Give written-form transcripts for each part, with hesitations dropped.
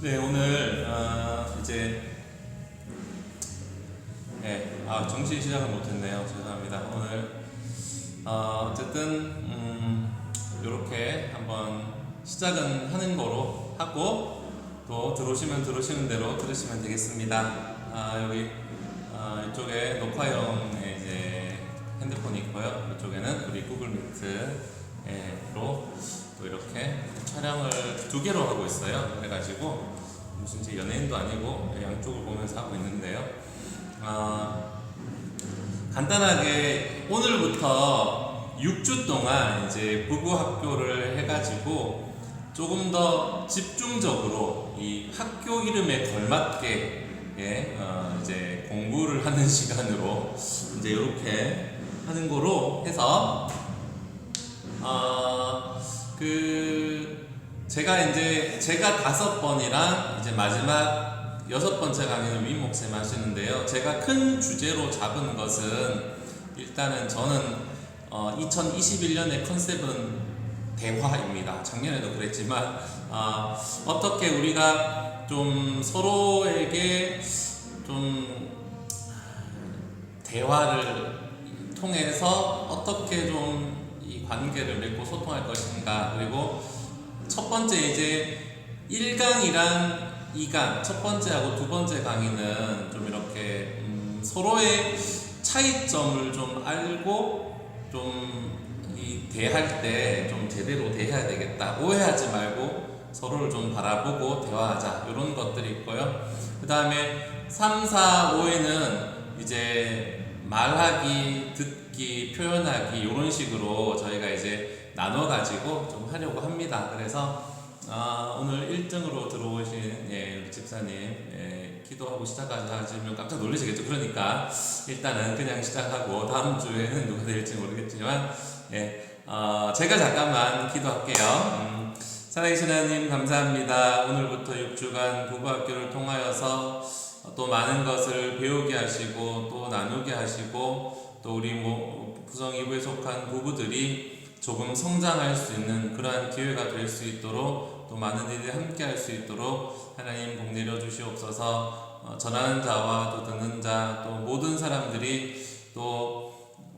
네, 오늘 이제 정시 시작을 못했네요. 죄송합니다. 오늘 어쨌든 이렇게 한번 시작은 하는 거로 하고 또 들어오시는 대로 들으시면 되겠습니다. 여기 이쪽에 녹화용의 이제 핸드폰이 있고요. 이쪽에는 우리 구글 미트로 또 이렇게 촬영을 2개로 하고 있어요. 그래가지고 무슨 제 연예인도 아니고 양쪽을 보면서 하고 있는데요. 간단하게 오늘부터 6주 동안 이제 부부 학교를 해가지고 조금 더 집중적으로 이 학교 이름에 걸맞게 이제 공부를 하는 시간으로 이제 이렇게 하는 거로 해서 제가 5번이랑 이제 마지막 6번째 강의는 윈 목사님 하시는데요. 제가 큰 주제로 잡은 것은 일단은 저는 2021년의 컨셉은 대화입니다. 작년에도 그랬지만 어떻게 우리가 좀 서로에게 좀 대화를 통해서 어떻게 좀 이 관계를 맺고 소통할 것인가. 그리고 첫 번째 이제 1강이랑 2강, 첫 번째하고 두 번째 강의는 좀 이렇게 서로의 차이점을 좀 알고 좀 이 대할 때 좀 제대로 대해야 되겠다. 오해하지 말고 서로를 좀 바라보고 대화하자. 이런 것들이 있고요. 그 다음에 3, 4, 5에는 이제 말하기, 듣기, 표현하기 이런 식으로 저희가 이제 나눠가지고 좀 하려고 합니다. 그래서 오늘 1등으로 들어오신 우리 집사님 기도하고 시작하시면 깜짝 놀라시겠죠. 그러니까 일단은 그냥 시작하고 다음 주에는 누가 될지 모르겠지만 제가 잠깐만 기도할게요. 살아계신 하나님 감사합니다. 오늘부터 6주간 부부학교를 통하여서 또 많은 것을 배우게 하시고 또 나누게 하시고 또 우리 부성 2부에 속한 부부들이 조금 성장할 수 있는 그러한 기회가 될 수 있도록 또 많은 일이 함께 할 수 있도록 하나님 복 내려 주시옵소서. 전하는 자와 또 듣는 자 또 모든 사람들이 또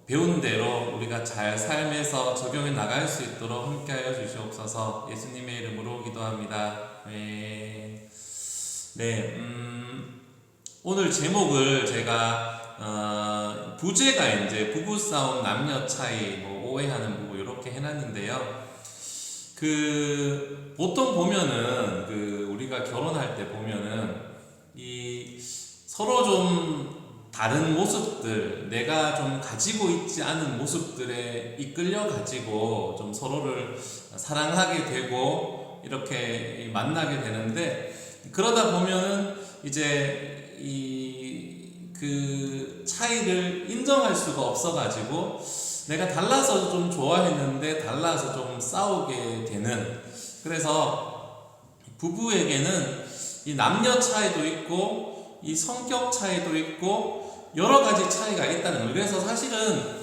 배운 대로 우리가 잘 삶에서 적용해 나갈 수 있도록 함께 하여 주시옵소서. 예수님의 이름으로 기도합니다. 오늘 제목을 제가 부제가 이제 부부싸움 남녀 차이 오해하는 부부 이렇게 해놨는데요. 보통 보면은 우리가 결혼할 때 보면은 이 서로 좀 다른 모습들, 내가 좀 가지고 있지 않은 모습들에 이끌려 가지고 좀 서로를 사랑하게 되고 이렇게 만나게 되는데, 그러다 보면은 이제 그 차이를 인정할 수가 없어가지고 내가 달라서 좀 좋아했는데 달라서 좀 싸우게 되는. 그래서 부부에게는 이 남녀 차이도 있고 이 성격 차이도 있고 여러 가지 차이가 있다는 거예요. 그래서 사실은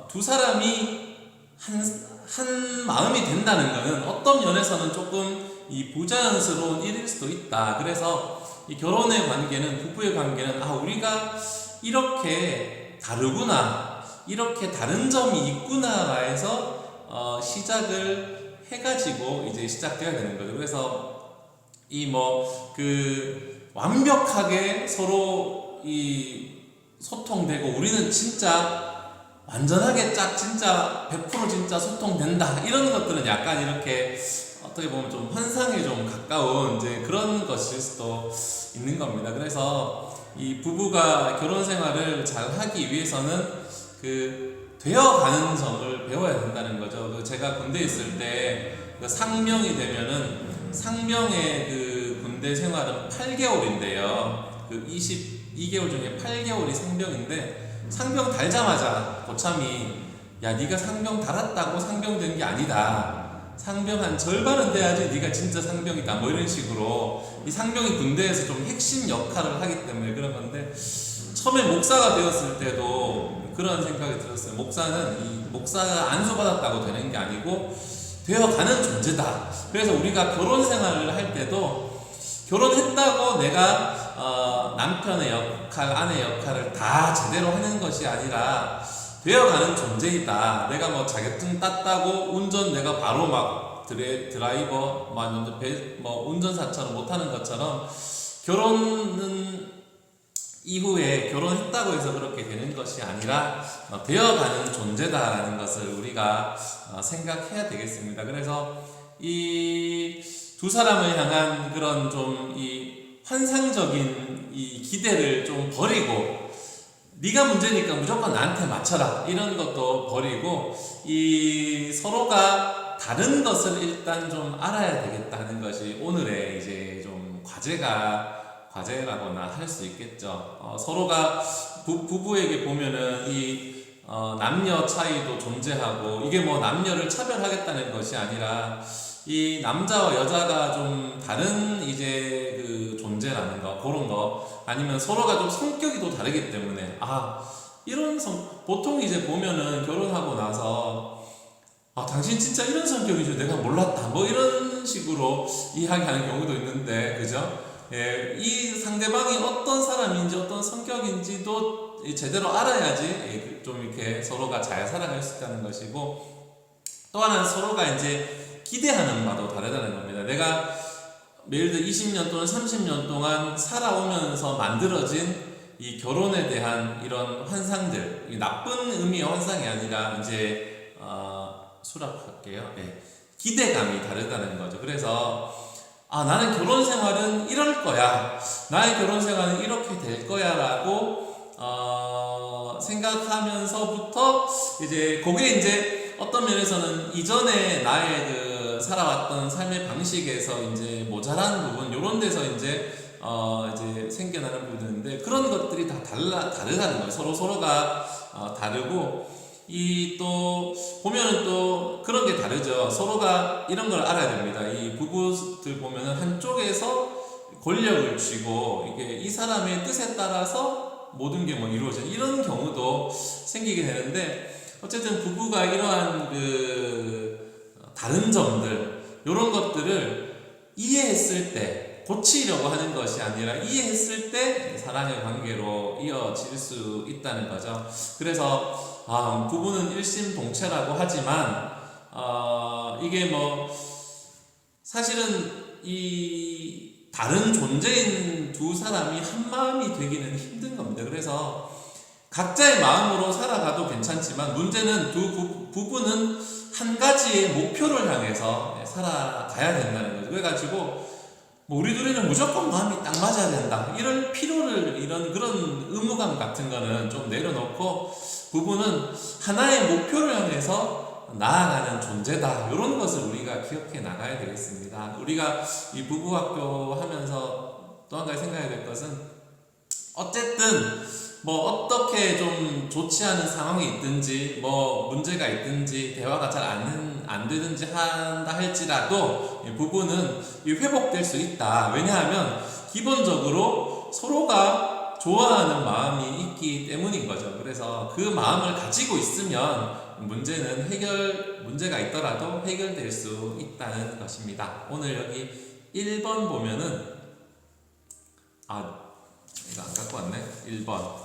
두 사람이 한 마음이 된다는 것은 어떤 면에서는 조금 부자연스러운 일일 수도 있다. 그래서 이 결혼의 관계는, 부부의 관계는 우리가 이렇게 다르구나, 이렇게 다른 점이 있구나라 해서 시작을 해가지고 이제 시작돼야 되는 거죠. 그래서 완벽하게 서로 소통되고 우리는 진짜 완전하게 진짜 100% 진짜 소통된다 이런 것들은 약간 이렇게 어떻게 보면 좀 환상에 좀 가까운 이제 그런 것일 수도 있는 겁니다. 그래서 이 부부가 결혼 생활을 잘 하기 위해서는 되어가는 점을 배워야 된다는 거죠. 제가 군대에 있을 때 상병이 되면은 상병의 군대 생활은 8개월인데요. 22개월 중에 8개월이 상병인데, 상병 달자마자 고참이 야, 네가 상병 달았다고 상병 된 게 아니다. 상병 한 절반은 돼야지 네가 진짜 상병이다. 이런 식으로 이 상병이 군대에서 좀 핵심 역할을 하기 때문에 그런 건데, 처음에 목사가 되었을 때도 그런 생각이 들었어요. 목사가 안수받았다고 되는 게 아니고 되어가는 존재다. 그래서 우리가 결혼 생활을 할 때도 결혼했다고 내가 남편의 역할, 아내의 역할을 다 제대로 하는 것이 아니라 되어가는 존재이다. 내가 뭐 자격증 땄다고 운전 내가 바로 막 드라이버, 뭐 운전사처럼 못하는 것처럼 결혼은 이후에 결혼했다고 해서 그렇게 되는 것이 아니라 되어가는 존재다라는 것을 우리가 생각해야 되겠습니다. 그래서 이 두 사람을 향한 그런 좀 이 환상적인 이 기대를 좀 버리고 네가 문제니까 무조건 나한테 맞춰라 이런 것도 버리고 이 서로가 다른 것을 일단 좀 알아야 되겠다는 것이 오늘의 이제 좀 과제라거나 할 수 있겠죠. 서로가 부부에게 보면은 이 남녀 차이도 존재하고 이게 뭐 남녀를 차별하겠다는 것이 아니라 이 남자와 여자가 좀 다른 이제 그 존재라는 거 그런 거 아니면 서로가 좀 성격이 또 다르기 때문에 이런 보통 이제 보면은 결혼하고 나서 당신 진짜 이런 성격이죠 내가 몰랐다 뭐 이런 식으로 이야기하는 경우도 있는데 그죠? 예, 이 상대방이 어떤 사람인지 어떤 성격인지도 제대로 알아야지 좀 이렇게 서로가 잘 살아갈 수 있다는 것이고 또 하나는 서로가 이제 기대하는 바도 다르다는 겁니다. 내가 예를 들어 20년 또는 30년 동안 살아오면서 만들어진 이 결혼에 대한 이런 환상들, 이 나쁜 의미의 환상이 아니라 이제 수락할게요. 네. 기대감이 다르다는 거죠. 그래서 나는 결혼 생활은 이럴 거야. 나의 결혼 생활은 이렇게 될 거야라고 생각하면서부터 이제 그게 이제 어떤 면에서는 이전에 나의 그 살아왔던 삶의 방식에서 이제 모자란 부분 이런 데서 이제 생겨나는 부분인데 그런 것들이 다 다르다는 거예요. 서로가 다르고 이 또 보면은 또 그런 게 다르죠. 서로가 이런 걸 알아야 됩니다. 이 부부들 보면은 한쪽에서 권력을 쥐고 이게 이 사람의 뜻에 따라서 모든 게 뭐 이루어져 이런 경우도 생기게 되는데 어쨌든 부부가 이러한 그 다른 점들 이런 것들을 이해했을 때 고치려고 하는 것이 아니라 이해했을 때 사랑의 관계로 이어질 수 있다는 거죠. 그래서 부부는 일심동체라고 하지만 이게 뭐 사실은 이 다른 존재인 두 사람이 한 마음이 되기는 힘든 겁니다. 그래서 각자의 마음으로 살아가도 괜찮지만 문제는 두 부부는 한 가지의 목표를 향해서 살아가야 된다는 거죠. 그래가지고 뭐 우리 둘이는 무조건 마음이 딱 맞아야 된다 이런 이런 그런 의무감 같은 거는 좀 내려놓고 부부는 하나의 목표를 향해서 나아가는 존재다 이런 것을 우리가 기억해 나가야 되겠습니다. 우리가 이 부부학교 하면서 또 한 가지 생각해야 될 것은 어쨌든 뭐 어떻게 좀 좋지 않은 상황이 있든지 뭐 문제가 있든지 대화가 잘 안 되든지 한다 할지라도 부부는 회복될 수 있다. 왜냐하면 기본적으로 서로가 좋아하는 마음이 있기 때문인 거죠. 그래서 그 마음을 가지고 있으면 문제가 있더라도 해결될 수 있다는 것입니다. 오늘 여기 1번 보면은 이거 안 갖고 왔네. 1번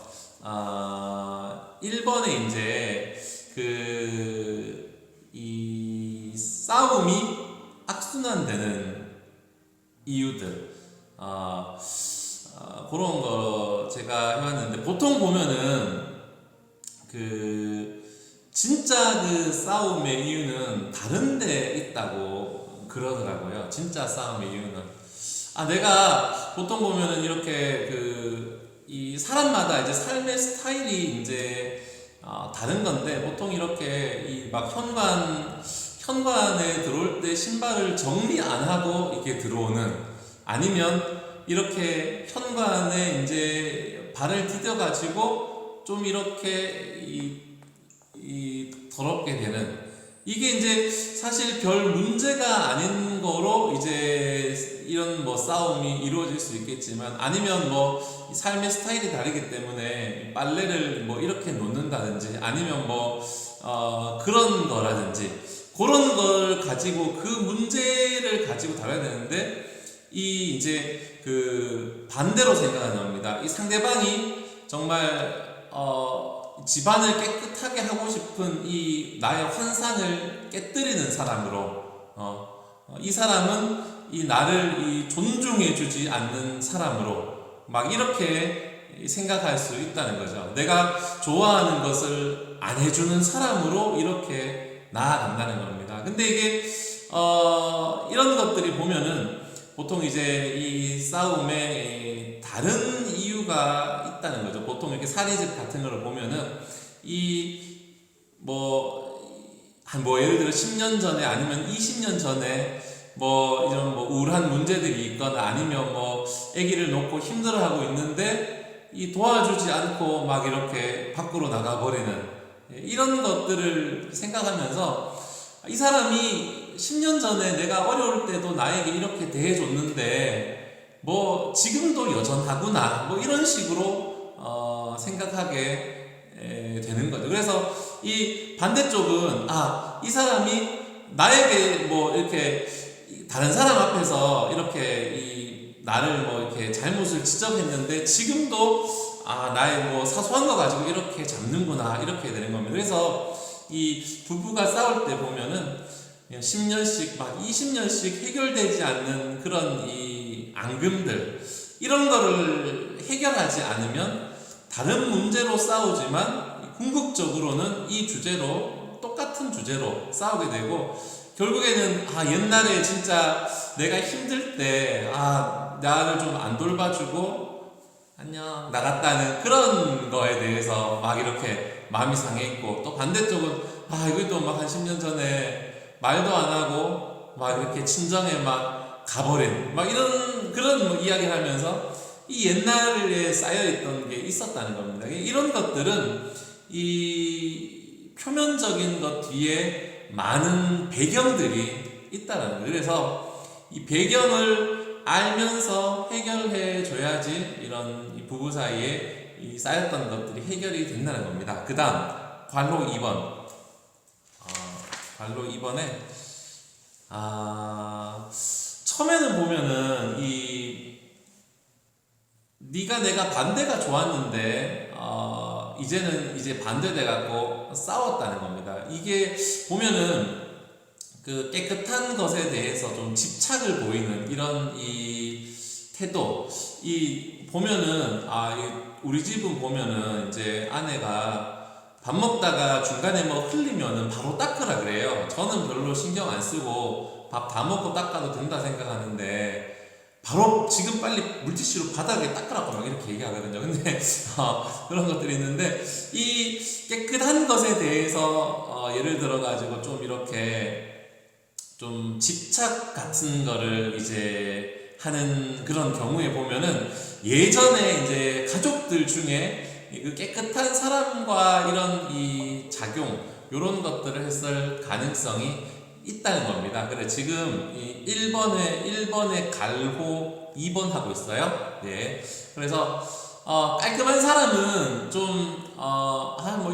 1번에 이제 이 싸움이 악순환되는 이유들 그런 거 제가 해봤는데 보통 보면은 진짜 그 싸움의 이유는 다른 데 있다고 그러더라고요. 진짜 싸움의 이유는 내가 보통 보면은 이렇게 이 사람마다 이제 삶의 스타일이 이제 다른 건데 보통 이렇게 이 막 현관에 들어올 때 신발을 정리 안 하고 이렇게 들어오는 아니면 이렇게 현관에 이제 발을 디뎌가지고 좀 이렇게 이 더럽게 되는 이게 이제 사실 별 문제가 아닌 거로 이제 이런 뭐 싸움이 이루어질 수 있겠지만 아니면 뭐 삶의 스타일이 다르기 때문에 빨래를 뭐 이렇게 놓는다든지 아니면 뭐 그런 거라든지 그런 걸 가지고 그 문제를 가지고 다뤄야 되는데 이 이제 그 반대로 생각하는 겁니다. 이 상대방이 정말 집안을 깨끗하게 하고 싶은 이 나의 환상을 깨뜨리는 사람으로 이 사람은 이 나를 이 존중해주지 않는 사람으로 막 이렇게 생각할 수 있다는 거죠. 내가 좋아하는 것을 안 해주는 사람으로 이렇게 나아간다는 겁니다. 근데 이게 이런 것들이 보면은 보통 이제 이 싸움에 다른 이유가 있다는 거죠. 보통 이렇게 사례집 같은 거를 보면은 예를 들어 10년 전에 아니면 20년 전에 이런 우울한 문제들이 있거나 아니면 아기를 놓고 힘들어하고 있는데 이 도와주지 않고 막 이렇게 밖으로 나가버리는 이런 것들을 생각하면서 이 사람이 10년 전에 내가 어려울 때도 나에게 이렇게 대해줬는데 지금도 여전하구나 이런 식으로 생각하게 되는 거죠. 그래서 이 반대쪽은 이 사람이 나에게 이렇게 다른 사람 앞에서 이렇게 나를 이렇게 잘못을 지적했는데 지금도 나의 사소한 거 가지고 이렇게 잡는구나 이렇게 되는 겁니다. 그래서 이 부부가 싸울 때 보면은 10년씩 20년씩 해결되지 않는 그런 이 앙금들 이런 거를 해결하지 않으면 다른 문제로 싸우지만 궁극적으로는 이 주제로 똑같은 주제로 싸우게 되고 결국에는 옛날에 진짜 내가 힘들 때 나를 좀 안 돌봐주고 안녕 나갔다는 그런 거에 대해서 막 이렇게 마음이 상해 있고 또 반대쪽은 이것도 한 10년 전에 말도 안 하고 막 이렇게 친정에 막 가버린 이런 그런 이야기를 하면서 이 옛날에 쌓여있던 게 있었다는 겁니다. 이런 것들은 이 표면적인 것 뒤에 많은 배경들이 있다는 거예요. 그래서 이 배경을 알면서 해결해 줘야지 이런 이 부부 사이에 이 쌓였던 것들이 해결이 된다는 겁니다. 그 다음 관로 2번 관로 2번에 처음에는 보면은 네가 내가 반대가 좋았는데 이제는 이제 반대돼 갖고 싸웠다는 겁니다. 이게 보면은 그 깨끗한 것에 대해서 좀 집착을 보이는 이런 이 태도 보면은 우리 집은 보면은 이제 아내가 밥 먹다가 중간에 흘리면은 바로 닦으라 그래요. 저는 별로 신경 안 쓰고 밥 다 먹고 닦아도 된다 생각하는데 바로 지금 빨리 물티슈로 바닥에 닦으라고 막 이렇게 얘기하거든요. 근데 그런 것들이 있는데 이 깨끗한 것에 대해서 예를 들어 가지고 좀 이렇게 좀 집착 같은 거를 이제 하는 그런 경우에 보면은 예전에 이제 가족들 중에 그 깨끗한 사람과 이런 이 작용 요런 것들을 했을 가능성이 있다는 겁니다. 그래 지금 이 1번에 갈호 2번 하고 있어요. 네. 그래서 깔끔한 사람은 좀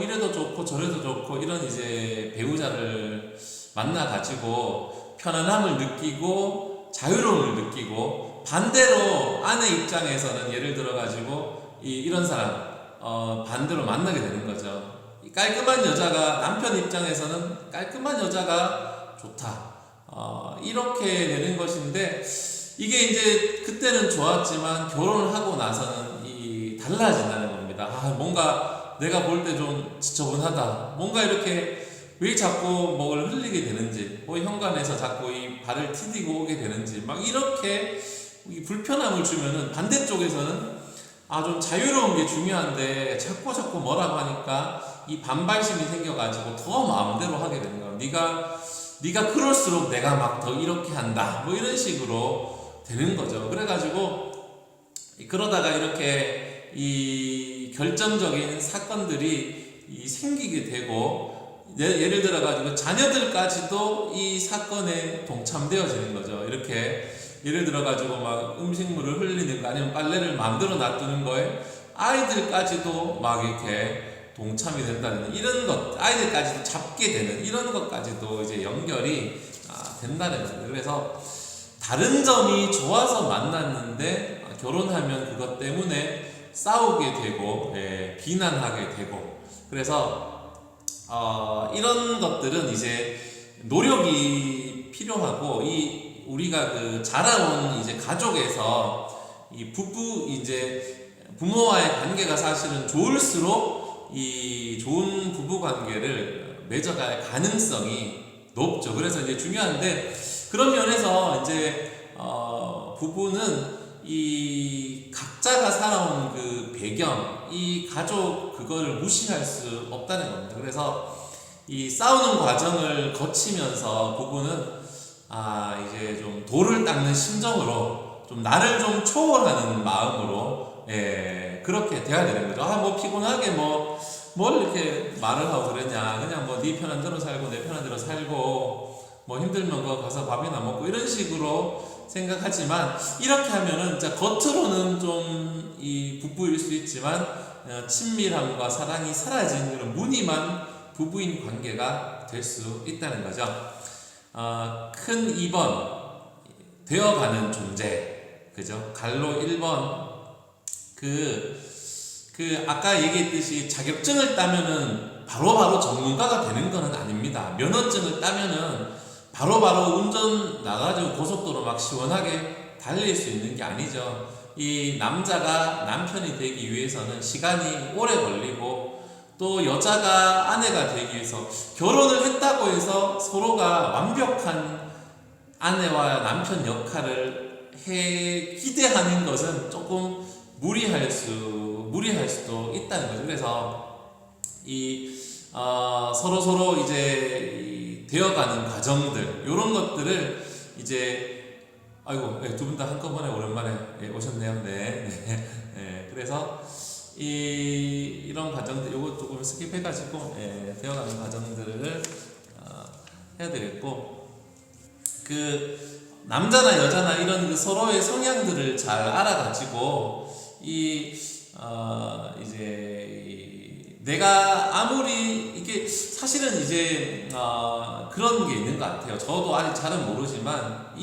이래도 좋고 저래도 좋고 이런 이제 배우자를 만나 가지고 편안함을 느끼고 자유로움을 느끼고 반대로 아내 입장에서는 예를 들어 가지고 이런 사람 반대로 만나게 되는 거죠. 깔끔한 여자가 남편 입장에서는 깔끔한 여자가 좋다. 이렇게 되는 것인데 이게 이제 그때는 좋았지만 결혼을 하고 나서는 달라진다는 겁니다. 뭔가 내가 볼 때 좀 지저분하다. 뭔가 이렇게 왜 자꾸 뭘 흘리게 되는지, 현관에서 자꾸 이 발을 디디고 오게 되는지, 막 이렇게 불편함을 주면은 반대쪽에서는 좀 자유로운 게 중요한데 자꾸 뭐라고 하니까 이 반발심이 생겨가지고 더 마음대로 하게 되는 거야. 네가 그럴수록 내가 막 더 이렇게 한다. 이런 식으로 되는 거죠. 그래가지고 그러다가 이렇게 이 결정적인 사건들이 생기게 되고 예를 들어가지고 자녀들까지도 이 사건에 동참되어지는 거죠. 이렇게 예를 들어가지고 막 음식물을 흘리는 거 아니면 빨래를 마음대로 놔두는 거에 아이들까지도 막 이렇게 동참이 된다는 이런 것, 아이들까지도 잡게 되는 이런 것까지도 이제 연결이 된다는 거예요. 그래서 다른 점이 좋아서 만났는데 결혼하면 그것 때문에 싸우게 되고 비난하게 되고, 그래서 이런 것들은 이제 노력이 필요하고, 이 우리가 그 자라온 이제 가족에서 이 부모와의 관계가 사실은 좋을수록 이 좋은 부부 관계를 맺어갈 가능성이 높죠. 그래서 이제 중요한데, 그런 면에서 이제 부부는 이 각자가 살아온 그 배경, 이 가족 그거를 무시할 수 없다는 겁니다. 그래서 이 싸우는 과정을 거치면서 부부는 이제 좀 돌을 닦는 심정으로, 좀 나를 좀 초월하는 마음으로 그렇게 돼야 되는 거죠. 뭐 피곤하게 뭘 이렇게 말을 하고 그러냐, 그냥 뭐 네 편한 대로 살고 내 편한 대로 살고, 뭐 힘들면 거 가서 밥이나 먹고 이런 식으로 생각하지만, 이렇게 하면은 진짜 겉으로는 좀 이 부부일 수 있지만 친밀함과 사랑이 사라지는 그런 무늬만 부부인 관계가 될 수 있다는 거죠. 큰 2번 되어가는 존재, 그죠? 갈로 1번 아까 얘기했듯이 자격증을 따면은 바로바로 전문가가 되는 것은 아닙니다. 면허증을 따면은 바로바로 운전 나가지고 고속도로 막 시원하게 달릴 수 있는 게 아니죠. 이 남자가 남편이 되기 위해서는 시간이 오래 걸리고, 또 여자가 아내가 되기 위해서 결혼을 했다고 해서 서로가 완벽한 아내와 남편 역할을 기대하는 것은 조금 무리할 수도 있다는 거죠. 그래서 서로 이제 되어가는 과정들, 이런 것들을 이제 두 분 다 한꺼번에 오랜만에 오셨네요. 네. 그래서 이런 과정들, 요거 조금 스킵해가지고 되어가는 과정들을 해야 되겠고, 그 남자나 여자나 이런 그 서로의 성향들을 잘 알아가지고 이제 내가 아무리 이게 사실은 이제 그런 게 있는 것 같아요. 저도 아직 잘은 모르지만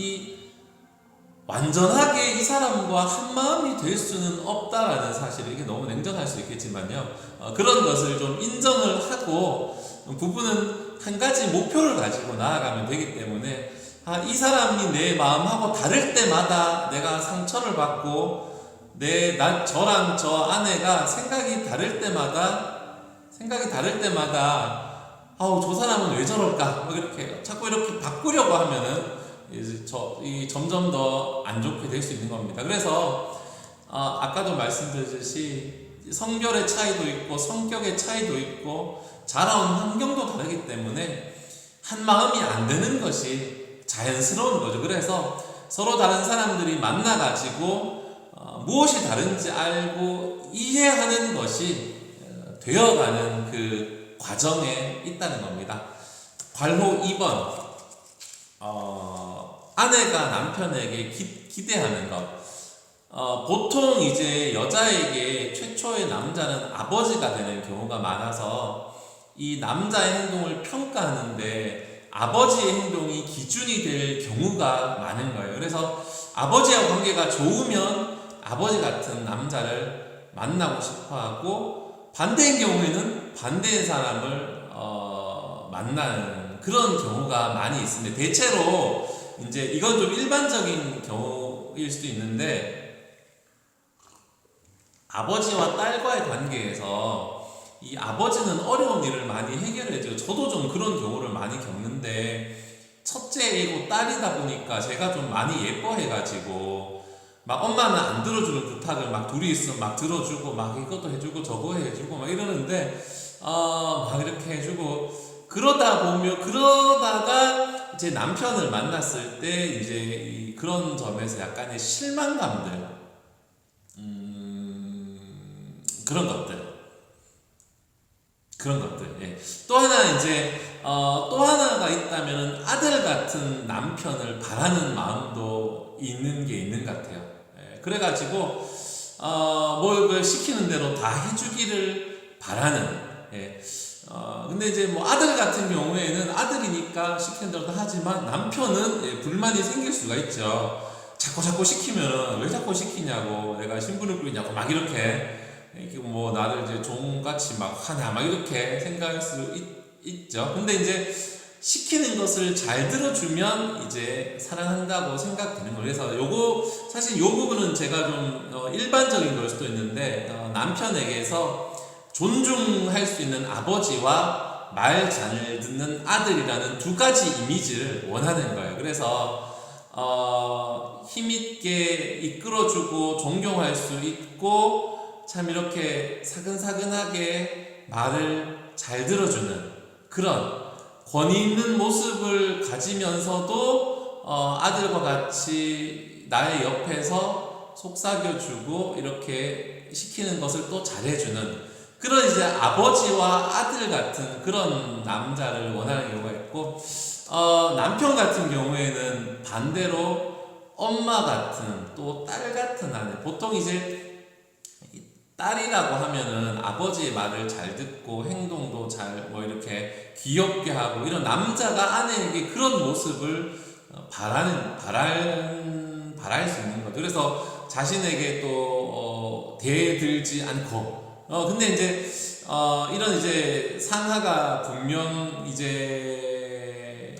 완전하게 이 사람과 한 마음이 될 수는 없다라는 사실을, 이게 너무 냉정할 수 있겠지만요, 그런 것을 좀 인정을 하고, 부부는 한 가지 목표를 가지고 나아가면 되기 때문에 이 사람이 내 마음하고 다를 때마다 내가 상처를 받고, 저랑 저 아내가 생각이 다를 때마다 저 사람은 왜 저럴까? 이렇게 자꾸 이렇게 바꾸려고 하면은 점점 더 안 좋게 될 수 있는 겁니다. 그래서 아까도 말씀드렸듯이 성별의 차이도 있고 성격의 차이도 있고 자라온 환경도 다르기 때문에 한 마음이 안 되는 것이 자연스러운 거죠. 그래서 서로 다른 사람들이 만나가지고 무엇이 다른지 알고 이해하는 것이 되어가는 그 과정에 있다는 겁니다. 관호 2번 아내가 남편에게 기대하는 것. 보통 이제 여자에게 최초의 남자는 아버지가 되는 경우가 많아서 이 남자의 행동을 평가하는데 아버지의 행동이 기준이 될 경우가 많은 거예요. 그래서 아버지와 관계가 좋으면 아버지 같은 남자를 만나고 싶어 하고, 반대인 경우에는 반대의 사람을 만나는 그런 경우가 많이 있습니다. 대체로 이제 이건 좀 일반적인 경우일 수도 있는데, 아버지와 딸과의 관계에서 이 아버지는 어려운 일을 많이 해결해줘요. 저도 좀 그런 경우를 많이 겪는데, 첫째이고 딸이다 보니까 제가 좀 많이 예뻐해가지고 막 엄마는 안 들어주는 부탁을 막 둘이 있으면 막 들어주고 막 이것도 해주고 저거 해주고 막 이러는데 막 이렇게 해주고, 그러다가 이제 남편을 만났을 때 이제 그런 점에서 약간의 실망감들, 그런 것들. 예. 또 하나 이제 또 하나가 있다면 아들 같은 남편을 바라는 마음도 있는 것 같아요. 예. 그래가지고 뭘 시키는 대로 다 해주기를 바라는, 예. 근데 이제 뭐 아들 같은 경우에는 아들이니까 시키는 대로 다 하지만 남편은 예, 불만이 생길 수가 있죠. 자꾸 시키면 왜 자꾸 시키냐고, 내가 신분을 부리냐고 막 이렇게 뭐 나를 이제 종같이 막 하냐 막 이렇게 생각할 수 있죠. 근데 이제 시키는 것을 잘 들어주면 이제 사랑한다고 생각되는 거예요. 그래서 요거 사실 요 부분은 제가 좀 일반적인 걸 수도 있는데 남편에게서 존중할 수 있는 아버지와 말 잘 듣는 아들이라는 두 가지 이미지를 원하는 거예요. 그래서 힘있게 이끌어주고 존경할 수 있고 참 이렇게 사근사근하게 말을 잘 들어주는 그런 권위 있는 모습을 가지면서도 아들과 같이 나의 옆에서 속삭여주고 이렇게 시키는 것을 또 잘해주는 그런 이제 아버지와 아들 같은 그런 남자를 원하는 경우가 있고, 남편 같은 경우에는 반대로 엄마 같은 또 딸 같은 아내. 보통 이제 딸이라고 하면은 아버지의 말을 잘 듣고 행동도 잘 뭐 이렇게 귀엽게 하고 이런 남자가 아내에게 그런 모습을 바랄 수 있는 거죠. 그래서 자신에게 또 대들지 않고 근데 이제 이런 이제 상하가 분명 이제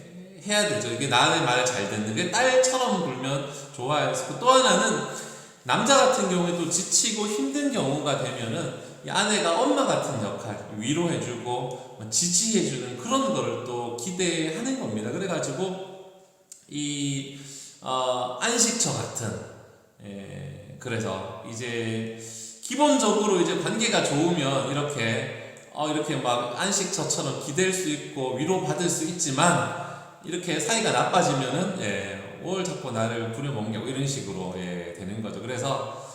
해야 되죠. 이게 나의 말을 잘 듣는 게 딸처럼 굴면 좋아했고, 또 하나는 남자 같은 경우에도 지치고 힘든 경우가 되면은 이 아내가 엄마 같은 역할, 위로해주고 지지해주는 그런 거를 또 기대하는 겁니다. 그래가지고 이 안식처 같은 그래서 이제 기본적으로 이제 관계가 좋으면 이렇게 막 안식처처럼 기댈 수 있고 위로받을 수 있지만 이렇게 사이가 나빠지면은 뭘 자꾸 나를 부려먹냐고 이런 식으로 되는 거죠. 그래서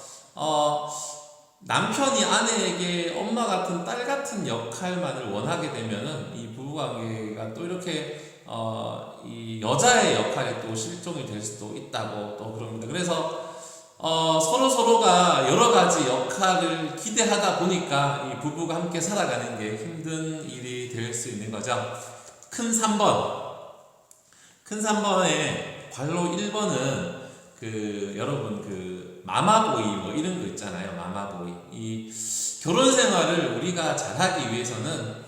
남편이 아내에게 엄마 같은 딸 같은 역할만을 원하게 되면은 이 부부관계가 또 이렇게 이 여자의 역할이 또 실종이 될 수도 있다고 또 그럽니다. 그래서 서로가 여러 가지 역할을 기대하다 보니까 이 부부가 함께 살아가는 게 힘든 일이 될 수 있는 거죠. 큰 3번의 관로 1번은 여러분 마마보이 뭐 이런 거 있잖아요. 마마보이. 이 결혼 생활을 우리가 잘하기 위해서는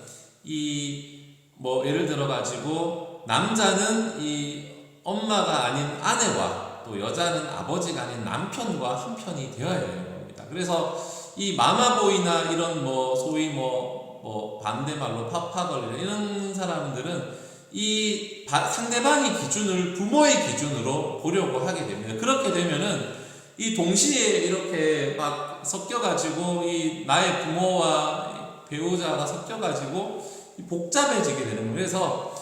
뭐 예를 들어 가지고 남자는 이 엄마가 아닌 아내와 또 여자는 아버지가 아닌 남편과 한 편이 되어야 되는 겁니다. 그래서 이 마마보이나 이런 뭐 소위 뭐 반대말로 파파걸 이런 사람들은 이 상대방의 기준을 부모의 기준으로 보려고 하게 됩니다. 그렇게 되면은 이 동시에 이렇게 막 섞여가지고 이 나의 부모와 배우자가 섞여가지고 복잡해지게 되는 거예요. 그래서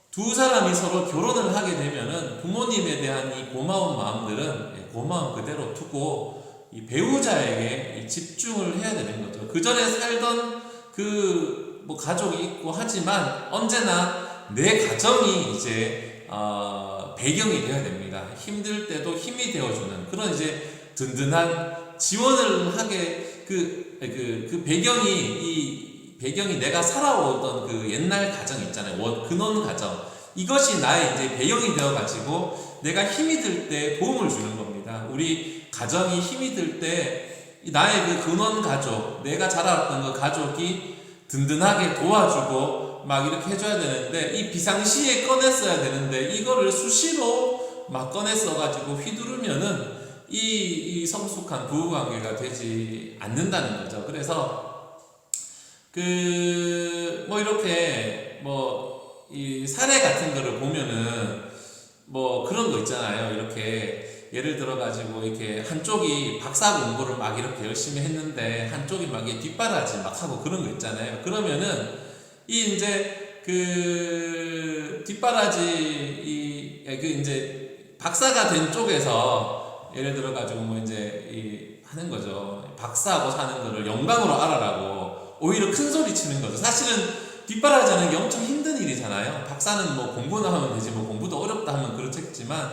두 사람이 서로 결혼을 하게 되면은 부모님에 대한 이 고마운 마음들은 고마움 그대로 두고 이 배우자에게 집중을 해야 되는 거죠. 그 전에 살던 뭐 가족이 있고 하지만 언제나 내 가정이 이제 배경이 되어야 됩니다. 힘들 때도 힘이 되어주는 그런 이제 든든한 지원을 하게 그 배경이 내가 살아오던 그 옛날 가정 있잖아요. 근원 가정. 이것이 나의 이제 배경이 되어가지고 내가 힘이 들 때 도움을 주는 겁니다. 우리 가정이 힘이 들 때 나의 그 근원 가족, 내가 자라왔던 그 가족이 든든하게 도와주고 막 이렇게 해줘야 되는데 이 비상시에 꺼냈어야 되는데 이거를 수시로 막 꺼냈어가지고 휘두르면은 이 성숙한 부부관계가 되지 않는다는 거죠. 그래서 뭐 이렇게 이 사례 같은 거를 보면은 뭐 그런 거 있잖아요. 이렇게 예를 들어 가지고 이렇게 한쪽이 박사 공부를 막 이렇게 열심히 했는데 한쪽이 막 뒷바라지 막 하고 그런 거 있잖아요. 그러면은 이제 뒷바라지 이제 박사가 된 쪽에서 예를 들어 가지고 뭐 이제 하는 거죠. 박사하고 사는 거를 영광으로 알아라고 오히려 큰 소리 치는 거죠. 사실은 뒷바라지 하는 게 엄청 힘든 일이잖아요. 박사는 뭐 공부나 하면 되지 뭐 공부도 어렵다 하면 그렇겠지만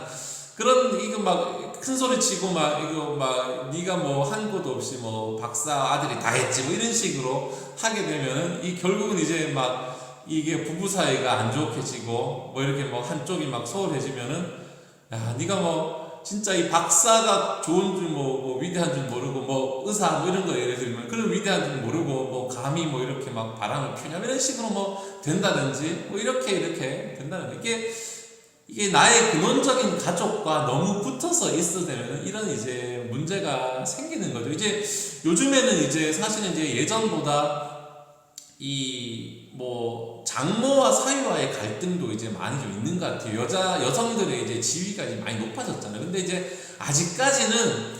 이거 막 큰 소리 치고 막 이거 막 네가 뭐 한 것도 없이 뭐 박사 아들이 다 했지 뭐 이런 식으로 하게 되면은 이 결국은 이제 막 이게 부부 사이가 안 좋게지고 뭐 이렇게 뭐 한쪽이 막 소홀해지면은 야 네가 뭐 진짜 이 박사가 좋은 줄 뭐 위대한 줄 모르고 뭐 의사 뭐 이런 거 예를 들면 그런 위대한 줄 모르고 뭐 감히 뭐 이렇게 막 바람을 피냐 이런 식으로 뭐 된다든지 뭐 이렇게 된다는 거 이게 나의 근원적인 가족과 너무 붙어서 있어되면 이런 이제 문제가 생기는 거죠. 이제 요즘에는 이제 사실은 이제 예전보다 이 뭐 장모와 사위와의 갈등도 이제 많이 좀 있는 것 같아요. 여성들의 이제 지위가 이제 많이 높아졌잖아요. 근데 이제 아직까지는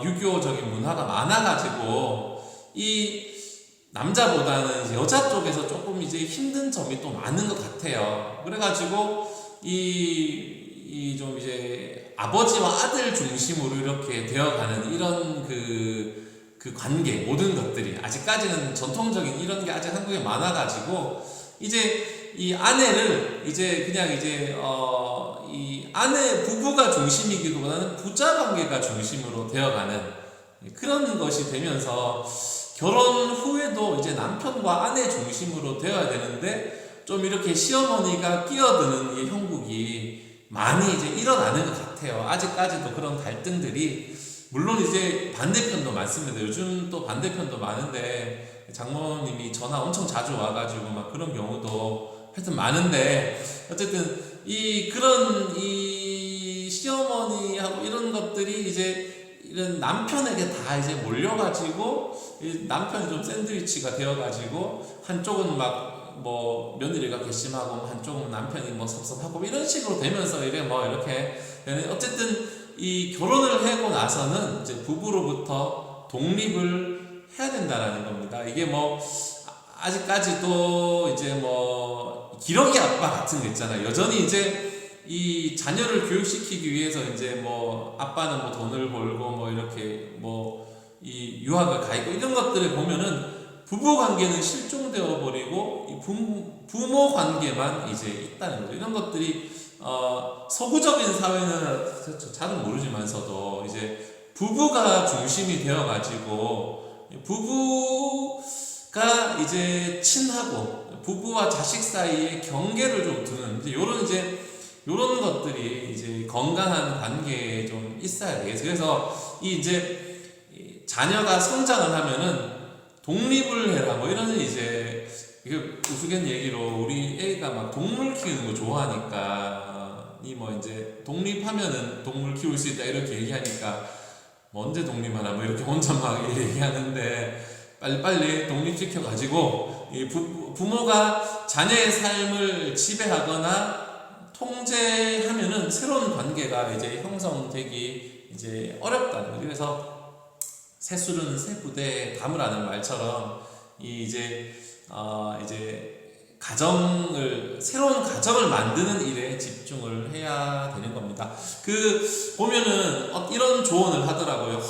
유교적인 문화가 많아가지고 이 남자보다는 이제 여자 쪽에서 조금 이제 힘든 점이 또 많은 것 같아요. 그래가지고 이 좀 이제 아버지와 아들 중심으로 이렇게 되어가는 이런 그 관계 모든 것들이 아직까지는 전통적인 이런 게 아직 한국에 많아가지고 이제 이 아내를 이제 그냥 이제 이 아내 부부가 중심이기보다는 부자 관계가 중심으로 되어가는 그런 것이 되면서 결혼 후에도 이제 남편과 아내 중심으로 되어야 되는데 좀 이렇게 시어머니가 끼어드는 이 형국이 많이 이제 일어나는 것 같아요. 아직까지도 그런 갈등들이 물론 이제 반대편도 많습니다. 요즘 또 반대편도 많은데 장모님이 전화 엄청 자주 와가지고 막 그런 경우도 하여튼 많은데 어쨌든 그런 시어머니하고 이런 것들이 이제 이런 남편에게 다 이제 몰려가지고 남편이 좀 샌드위치가 되어가지고 한쪽은 막 뭐 며느리가 괘씸하고 한쪽은 남편이 뭐 섭섭하고 이런 식으로 되면서 이래 뭐 이렇게 어쨌든 이 결혼을 하고 나서는 이제 부부로부터 독립을 해야 된다라는 겁니다. 이게 뭐 아직까지도 이제 뭐 기러기 아빠 같은 거 있잖아요. 여전히 이제 이 자녀를 교육시키기 위해서 이제 뭐 아빠는 뭐 돈을 벌고 뭐 이렇게 뭐 이 유학을 가 있고 이런 것들을 보면은 부부 관계는 실종되어 버리고 이 부모 관계만 이제 있다는 거죠. 이런 것들이 서구적인 사회는 잘은 모르지만서도 이제 부부가 중심이 되어가지고 부부가 이제 친하고 부부와 자식 사이에 경계를 좀 두는 이런 것들이 이제 건강한 관계에 좀 있어야 되겠어요. 그래서 이제 자녀가 성장을 하면은 독립을 해라 뭐 이런 이제 이게 우스갯 얘기로 우리 애가 막 동물 키우는 거 좋아하니까 니 뭐 이제 독립하면은 동물 키울 수 있다 이렇게 얘기하니까 뭐 언제 독립하나 뭐 이렇게 혼자 막 얘기하는데 빨리 독립시켜 가지고 이 부모가 자녀의 삶을 지배하거나 통제하면은 새로운 관계가 이제 형성되기 이제 어렵다는 거죠. 그래서 새술은 새 부대에 담으라는 말처럼 이제 새로운 가정을 만드는 일에 집중을 해야 되는 겁니다. 보면은 이런 조언을 하더라고요.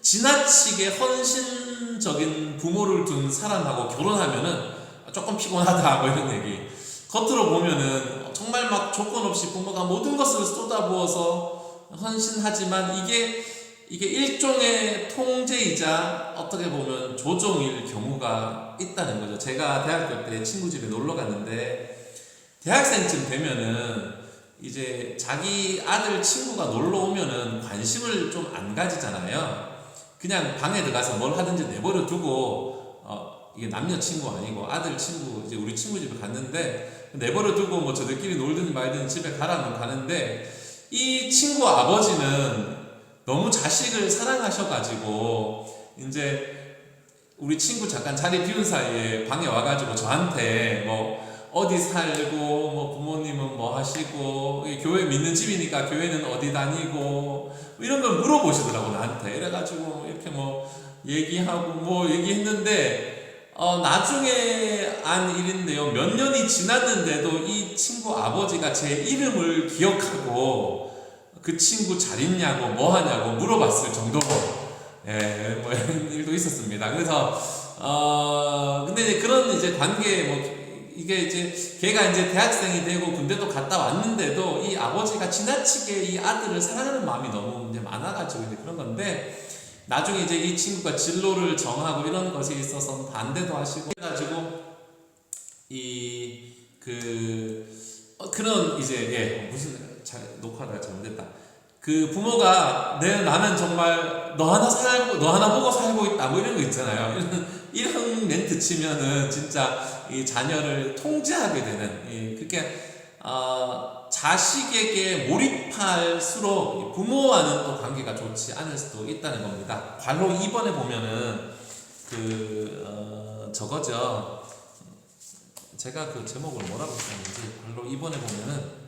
지나치게 헌신적인 부모를 둔 사람하고 결혼하면은 조금 피곤하다 뭐 이런 얘기. 겉으로 보면은 정말 막 조건 없이 부모가 모든 것을 쏟아부어서 헌신하지만 이게 일종의 통제이자 어떻게 보면 조종일 경우가 있다는 거죠. 제가 대학교 때 친구 집에 놀러 갔는데 대학생쯤 되면은 이제 자기 아들 친구가 놀러 오면은 관심을 좀 안 가지잖아요. 그냥 방에 들어가서 뭘 하든지 내버려 두고 이게 남녀 친구 아니고 아들 친구 이제 우리 친구 집에 갔는데 내버려 두고 뭐 저들끼리 놀든 말든 집에 가라면 가는데 이 친구 아버지는 너무 자식을 사랑하셔가지고 이제 우리 친구 잠깐 자리 비운 사이에 방에 와가지고 저한테 뭐 어디 살고 뭐 부모님은 뭐 하시고 교회 믿는 집이니까 교회는 어디 다니고 뭐 이런 걸 물어보시더라고 나한테. 이래가지고 이렇게 뭐 얘기하고 뭐 얘기했는데 나중에 안 일인데요. 몇 년이 지났는데도 이 친구 아버지가 제 이름을 기억하고 그 친구 잘 있냐고 뭐 하냐고 물어봤을 정도로 뭐 이런 일도 있었습니다. 그래서 근데 이제 그런 이제 관계 뭐 이게 이제 걔가 이제 대학생이 되고 군대도 갔다 왔는데도 이 아버지가 지나치게 이 아들을 사랑하는 마음이 너무 이제 많아가지고 이제 그런 건데, 나중에 이제 이 친구가 진로를 정하고 이런 것에 있어서 반대도 하시고 해가지고 그런 이제 무슨 녹화가 잘못됐다. 그 부모가 나는 정말 너 하나 살고 너 하나 보고 살고 있다 뭐 이런 거 있잖아요. 이런 멘트 치면은 진짜 이 자녀를 통제하게 되는, 그렇게 자식에게 몰입할수록 부모와는 또 관계가 좋지 않을 수도 있다는 겁니다. 관로 2번에 보면은 저거죠. 제가 그 제목을 뭐라고 썼는지, 관로 2번에 보면은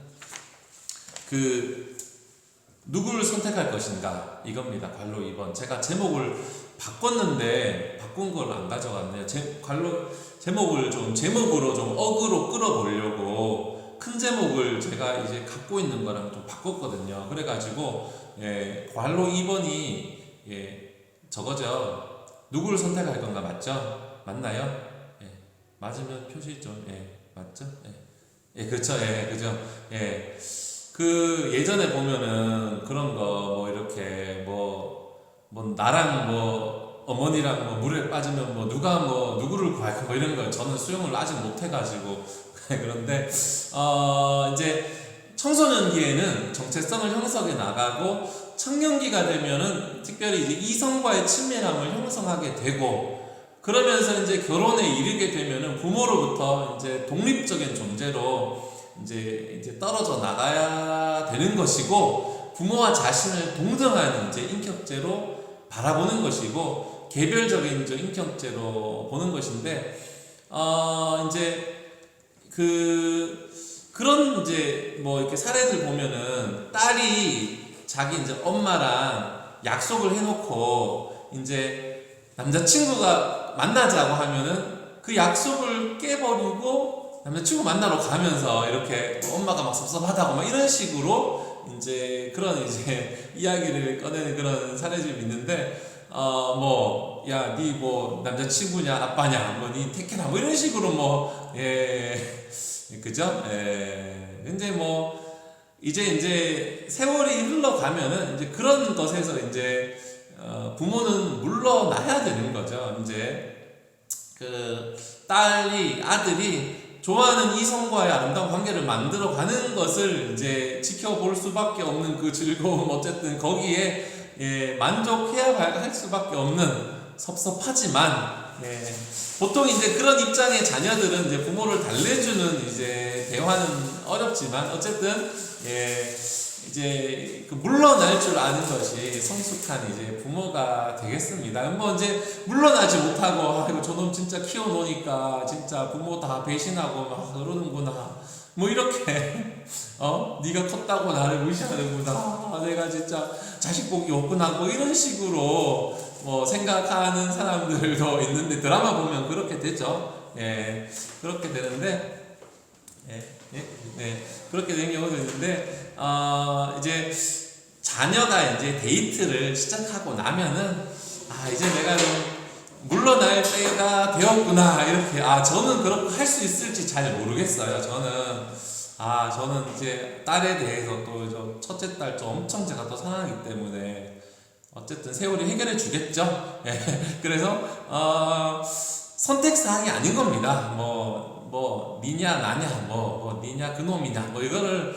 누구를 선택할 것인가 이겁니다. 관로 2번. 제가 제목을 바꿨는데 바꾼 걸 안 가져갔네요. 제목을 좀 제목으로 좀 어그로 끌어보려고 큰 제목을 제가 이제 갖고 있는 거랑 좀 바꿨거든요. 그래가지고 관로 2번이 저거죠. 누구를 선택할 건가 맞죠? 맞나요? 맞으면 표시 좀 맞죠? 그렇죠. 그죠. 예전에 보면은 그런 거 뭐 이렇게 나랑 어머니랑 물에 빠지면 누가 누구를 구할까 뭐 이런 거 저는 수영을 아직 못 해가지고 그런데 이제 청소년기에는 정체성을 형성해 나가고 청년기가 되면은 특별히 이제 이성과의 친밀함을 형성하게 되고, 그러면서 이제 결혼에 이르게 되면은 부모로부터 이제 독립적인 존재로 이제 떨어져 나가야 되는 것이고, 부모와 자신을 동등한 이제 인격체로 바라보는 것이고, 개별적인 인격체로 보는 것인데, 이제 그런 이제 이렇게 사례들 보면은 딸이 자기 이제 엄마랑 약속을 해놓고 이제 남자친구가 만나자고 하면은 그 약속을 깨버리고 남자친구 만나러 가면서 이렇게 엄마가 막 섭섭하다고 막 이런 식으로 이제 그런 이제 이야기를 꺼내는 그런 사례들이 있는데, 야, 니 남자친구냐 아빠냐 니 택해라 뭐 이런 식으로 그죠? 근데 이제 세월이 흘러가면은 이제 그런 것에서 이제 부모는 물러나야 되는 거죠. 이제 아들이 좋아하는 이성과의 아름다운 관계를 만들어가는 것을 이제 지켜볼 수밖에 없는 그 즐거움, 어쨌든 거기에 만족해야 할 수밖에 없는, 섭섭하지만 보통 이제 그런 입장의 자녀들은 이제 부모를 달래주는 이제 대화는 어렵지만 어쨌든 이제 물러날 줄 아는 것이 성숙한 이제 부모가 되겠습니다. 이제 물러나지 못하고 이거 저놈 진짜 키워놓으니까 진짜 부모 다 배신하고 막 그러는구나 이렇게 네가 컸다고 나를 무시하는구나, 내가 진짜 자식 복이 없구나 이런 식으로 생각하는 사람들도 있는데, 드라마 보면 그렇게 되죠. 그렇게 되는데 그렇게 된 경우도 있는데, 이제 자녀가 이제 데이트를 시작하고 나면은 이제 내가 좀 물러날 때가 되었구나 이렇게 저는 그렇게 할 수 있을지 잘 모르겠어요. 저는 이제 딸에 대해서 또 첫째 딸 엄청 제가 또 사랑하기 때문에 어쨌든 세월이 해결해 주겠죠. 그래서 선택사항이 아닌 겁니다. 니냐 나냐 니냐 그놈이냐 이거를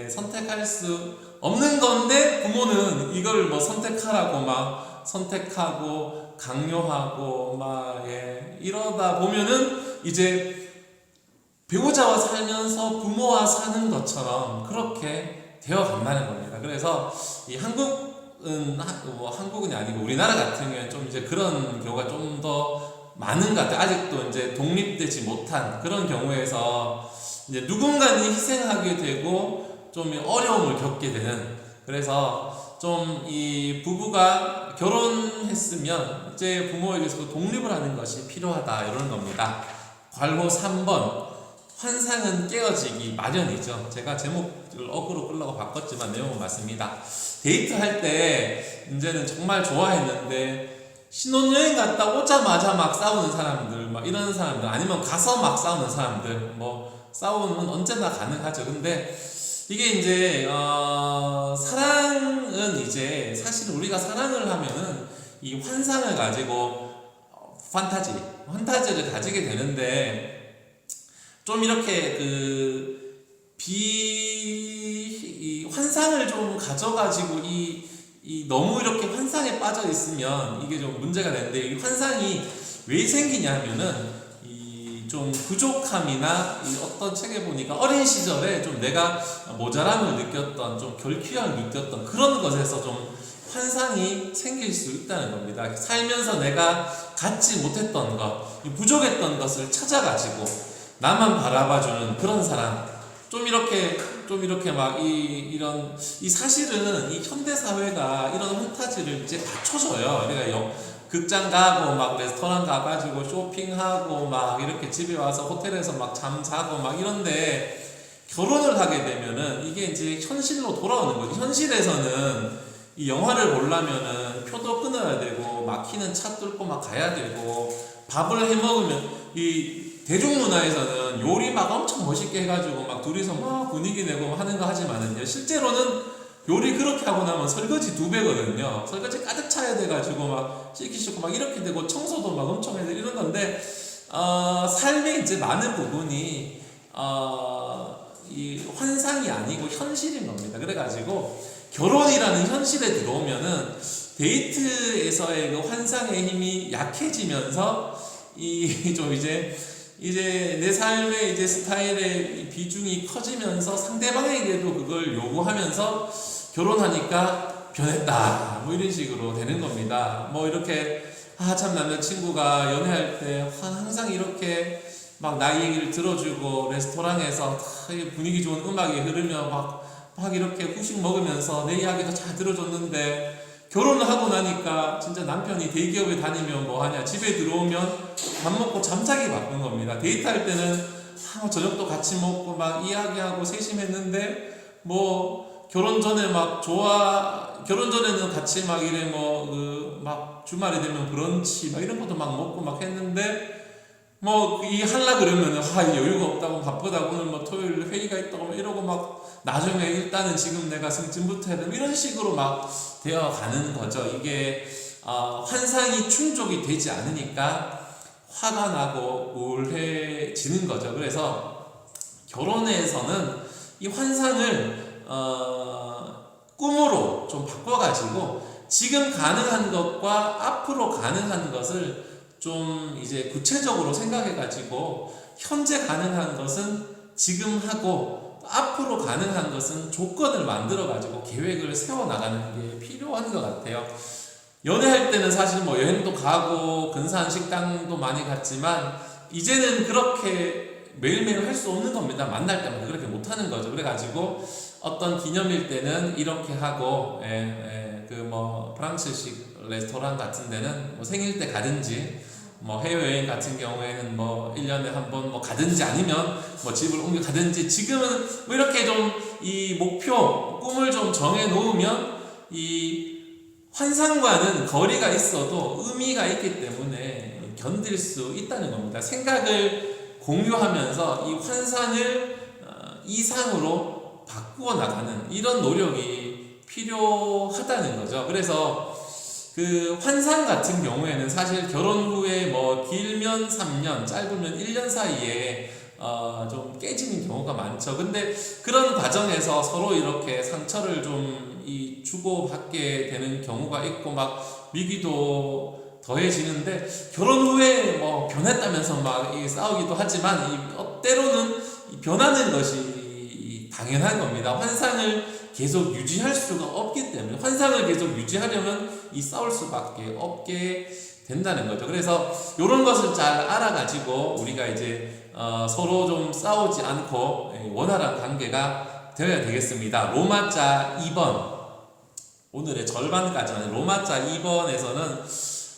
선택할 수 없는 건데, 부모는 이걸 선택하라고 선택하고 강요하고 이러다 보면은 이제 배우자와 살면서 부모와 사는 것처럼 그렇게 되어 간다는 겁니다. 그래서 이 한국은 아니고 우리나라 같은 경우에는 좀 이제 그런 경우가 좀 더 많은 것 같아요. 아직도 이제 독립되지 못한 그런 경우에서 이제 누군가는 희생하게 되고 좀 어려움을 겪게 되는, 그래서 좀 이 부부가 결혼했으면 이제 부모에게서 독립을 하는 것이 필요하다 이런 겁니다. 관로 3번, 환상은 깨어지기 마련이죠. 제가 제목을 어그로 끌려고 바꿨지만 내용은 맞습니다. 데이트할 때 이제는 정말 좋아했는데 신혼여행 갔다 오자마자 막 싸우는 사람들, 막 이런 사람들, 아니면 가서 막 싸우는 사람들, 뭐 싸우는 언제나 가능하죠. 근데 이게 이제 사랑은 이제 사실 우리가 사랑을 하면은 이 환상을 가지고 판타지를 가지게 되는데, 좀 이렇게 이 환상을 좀 가져가지고 이 너무 이렇게 환상에 빠져 있으면 이게 좀 문제가 되는데, 이 환상이 왜 생기냐 하면은 이 좀 부족함이나 이 어떤 책에 보니까 어린 시절에 좀 내가 모자람을 느꼈던, 좀 결핍감을 느꼈던 그런 것에서 좀 환상이 생길 수 있다는 겁니다. 살면서 내가 갖지 못했던 것, 부족했던 것을 찾아가지고 나만 바라봐주는 그런 사람, 좀 이렇게 막 이런 사실은 이 현대 사회가 이런 판타지를 이제 받쳐줘요. 그러니까 극장 가고 막 레스토랑 가가지고 쇼핑하고 막 이렇게 집에 와서 호텔에서 막 잠자고 막 이런데, 결혼을 하게 되면은 이게 이제 현실로 돌아오는 거지. 현실에서는 이 영화를 보려면은 표도 끊어야 되고 막히는 차 뚫고 막 가야 되고, 밥을 해 먹으면 이 대중문화에서는 요리 막 엄청 멋있게 해가지고 막 둘이서 막 분위기 내고 하는 거 하지만은요, 실제로는 요리 그렇게 하고 나면 설거지 2배거든요. 설거지 가득 차야 돼가지고 막 씻기 싫고 막 이렇게 되고, 청소도 막 엄청 해야 되고 이런 건데, 삶의 이제 많은 부분이 이 환상이 아니고 현실인 겁니다. 그래가지고 결혼이라는 현실에 들어오면은 데이트에서의 그 환상의 힘이 약해지면서 좀 이제 내 삶의 이제 스타일의 비중이 커지면서 상대방에게도 그걸 요구하면서 결혼하니까 변했다, 뭐 이런 식으로 되는 겁니다. 뭐 이렇게 참 남자친구가 연애할 때 항상 이렇게 막 나이 얘기를 들어주고, 레스토랑에서 분위기 좋은 음악이 흐르면 막 이렇게 후식 먹으면서 내 이야기도 잘 들어줬는데, 결혼을 하고 나니까 진짜 남편이 대기업에 다니면 뭐 하냐, 집에 들어오면 밥 먹고 잠자기 바쁜 겁니다. 데이트할 때는 저녁도 같이 먹고 막 이야기하고 세심했는데, 뭐 결혼 전에는 같이 막 이래 막 주말에 되면 브런치 막 이런 것도 막 먹고 막 했는데, 뭐 이 할라 그러면은 여유가 없다고, 바쁘다고, 오늘 뭐 토요일 회의가 있다고 막 이러고 막 나중에 일단은 지금 내가 승진부터 해야 돼, 이런 식으로 막 되어 가는 거죠. 이게 환상이 충족이 되지 않으니까 화가 나고 우울해지는 거죠. 그래서 결혼에서는 이 환상을 꿈으로 좀 바꿔가지고 지금 가능한 것과 앞으로 가능한 것을 좀 이제 구체적으로 생각해가지고, 현재 가능한 것은 지금 하고 앞으로 가능한 것은 조건을 만들어가지고 계획을 세워나가는 게 필요한 것 같아요. 연애할 때는 사실 뭐 여행도 가고 근사한 식당도 많이 갔지만, 이제는 그렇게 매일매일 할 수 없는 겁니다. 만날 때마다 그렇게 못하는 거죠. 그래가지고 어떤 기념일 때는 이렇게 하고, 프랑스식 레스토랑 같은 데는 뭐 생일 때 가든지, 뭐 해외여행 같은 경우에는 뭐 1년에 한 번 뭐 가든지, 아니면 뭐 집을 옮겨 가든지, 지금은 뭐 이렇게 좀 이 목표, 꿈을 좀 정해 놓으면 이 환상과는 거리가 있어도 의미가 있기 때문에 견딜 수 있다는 겁니다. 생각을 공유하면서 이 환상을 이상으로 바꾸어 나가는 이런 노력이 필요하다는 거죠. 그래서 그 환상 같은 경우에는 사실 결혼 후에 뭐 길면 3년, 짧으면 1년 사이에 좀 깨지는 경우가 많죠. 근데 그런 과정에서 서로 이렇게 상처를 좀 주고받게 되는 경우가 있고, 막 위기도 더해지는데, 결혼 후에 뭐 변했다면서 막 싸우기도 하지만, 때로는 변하는 것이 당연한 겁니다. 환상을 계속 유지할 수가 없기 때문에, 환상을 계속 유지하려면 싸울 수밖에 없게 된다는 거죠. 그래서 이런 것을 잘 알아가지고 우리가 이제 서로 좀 싸우지 않고 원활한 관계가 되어야 되겠습니다. 로마자 2번, 오늘의 절반까지는 로마자 2번에서는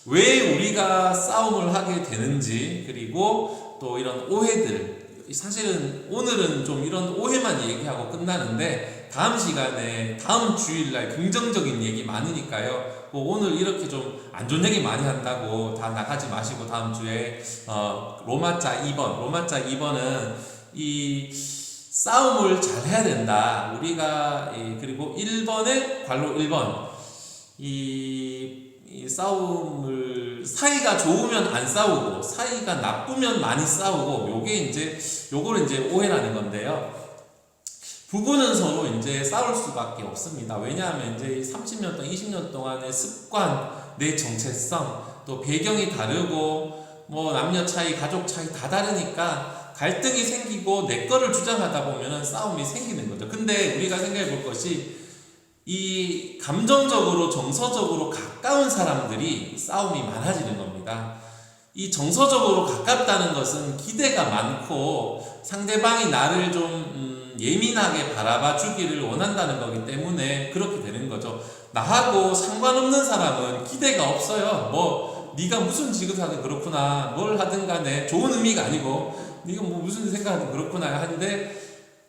왜 우리가 싸움을 하게 되는지, 그리고 또 이런 오해들, 사실은 오늘은 좀 이런 오해만 얘기하고 끝나는데, 다음 시간에, 다음 주일날 긍정적인 얘기 많으니까요, 뭐 오늘 이렇게 좀 안 좋은 얘기 많이 한다고 다 나가지 마시고 다음 주에 로마자 2번은 이 싸움을 잘 해야 된다. 우리가 그리고 1번에 관로 1번 이 싸움을 사이가 좋으면 안 싸우고 사이가 나쁘면 많이 싸우고 요거를 이제 오해라는 건데요. 부부는 서로 이제 싸울 수밖에 없습니다. 왜냐하면 이제 30년 동안 20년 동안의 습관, 내 정체성, 또 배경이 다르고 뭐 남녀 차이, 가족 차이 다 다르니까 갈등이 생기고 내 거를 주장하다 보면은 싸움이 생기는 거죠. 근데 우리가 생각해 볼 것이 이 감정적으로 정서적으로 가까운 사람들이 싸움이 많아지는 겁니다. 이 정서적으로 가깝다는 것은 기대가 많고 상대방이 나를 좀 예민하게 바라봐 주기를 원한다는 거기 때문에 그렇게 되는 거죠. 나하고 상관없는 사람은 기대가 없어요. 뭐 네가 무슨 직업 하든 그렇구나, 뭘 하든 간에 좋은 의미가 아니고 네가 뭐 무슨 생각하든 그렇구나 하는데,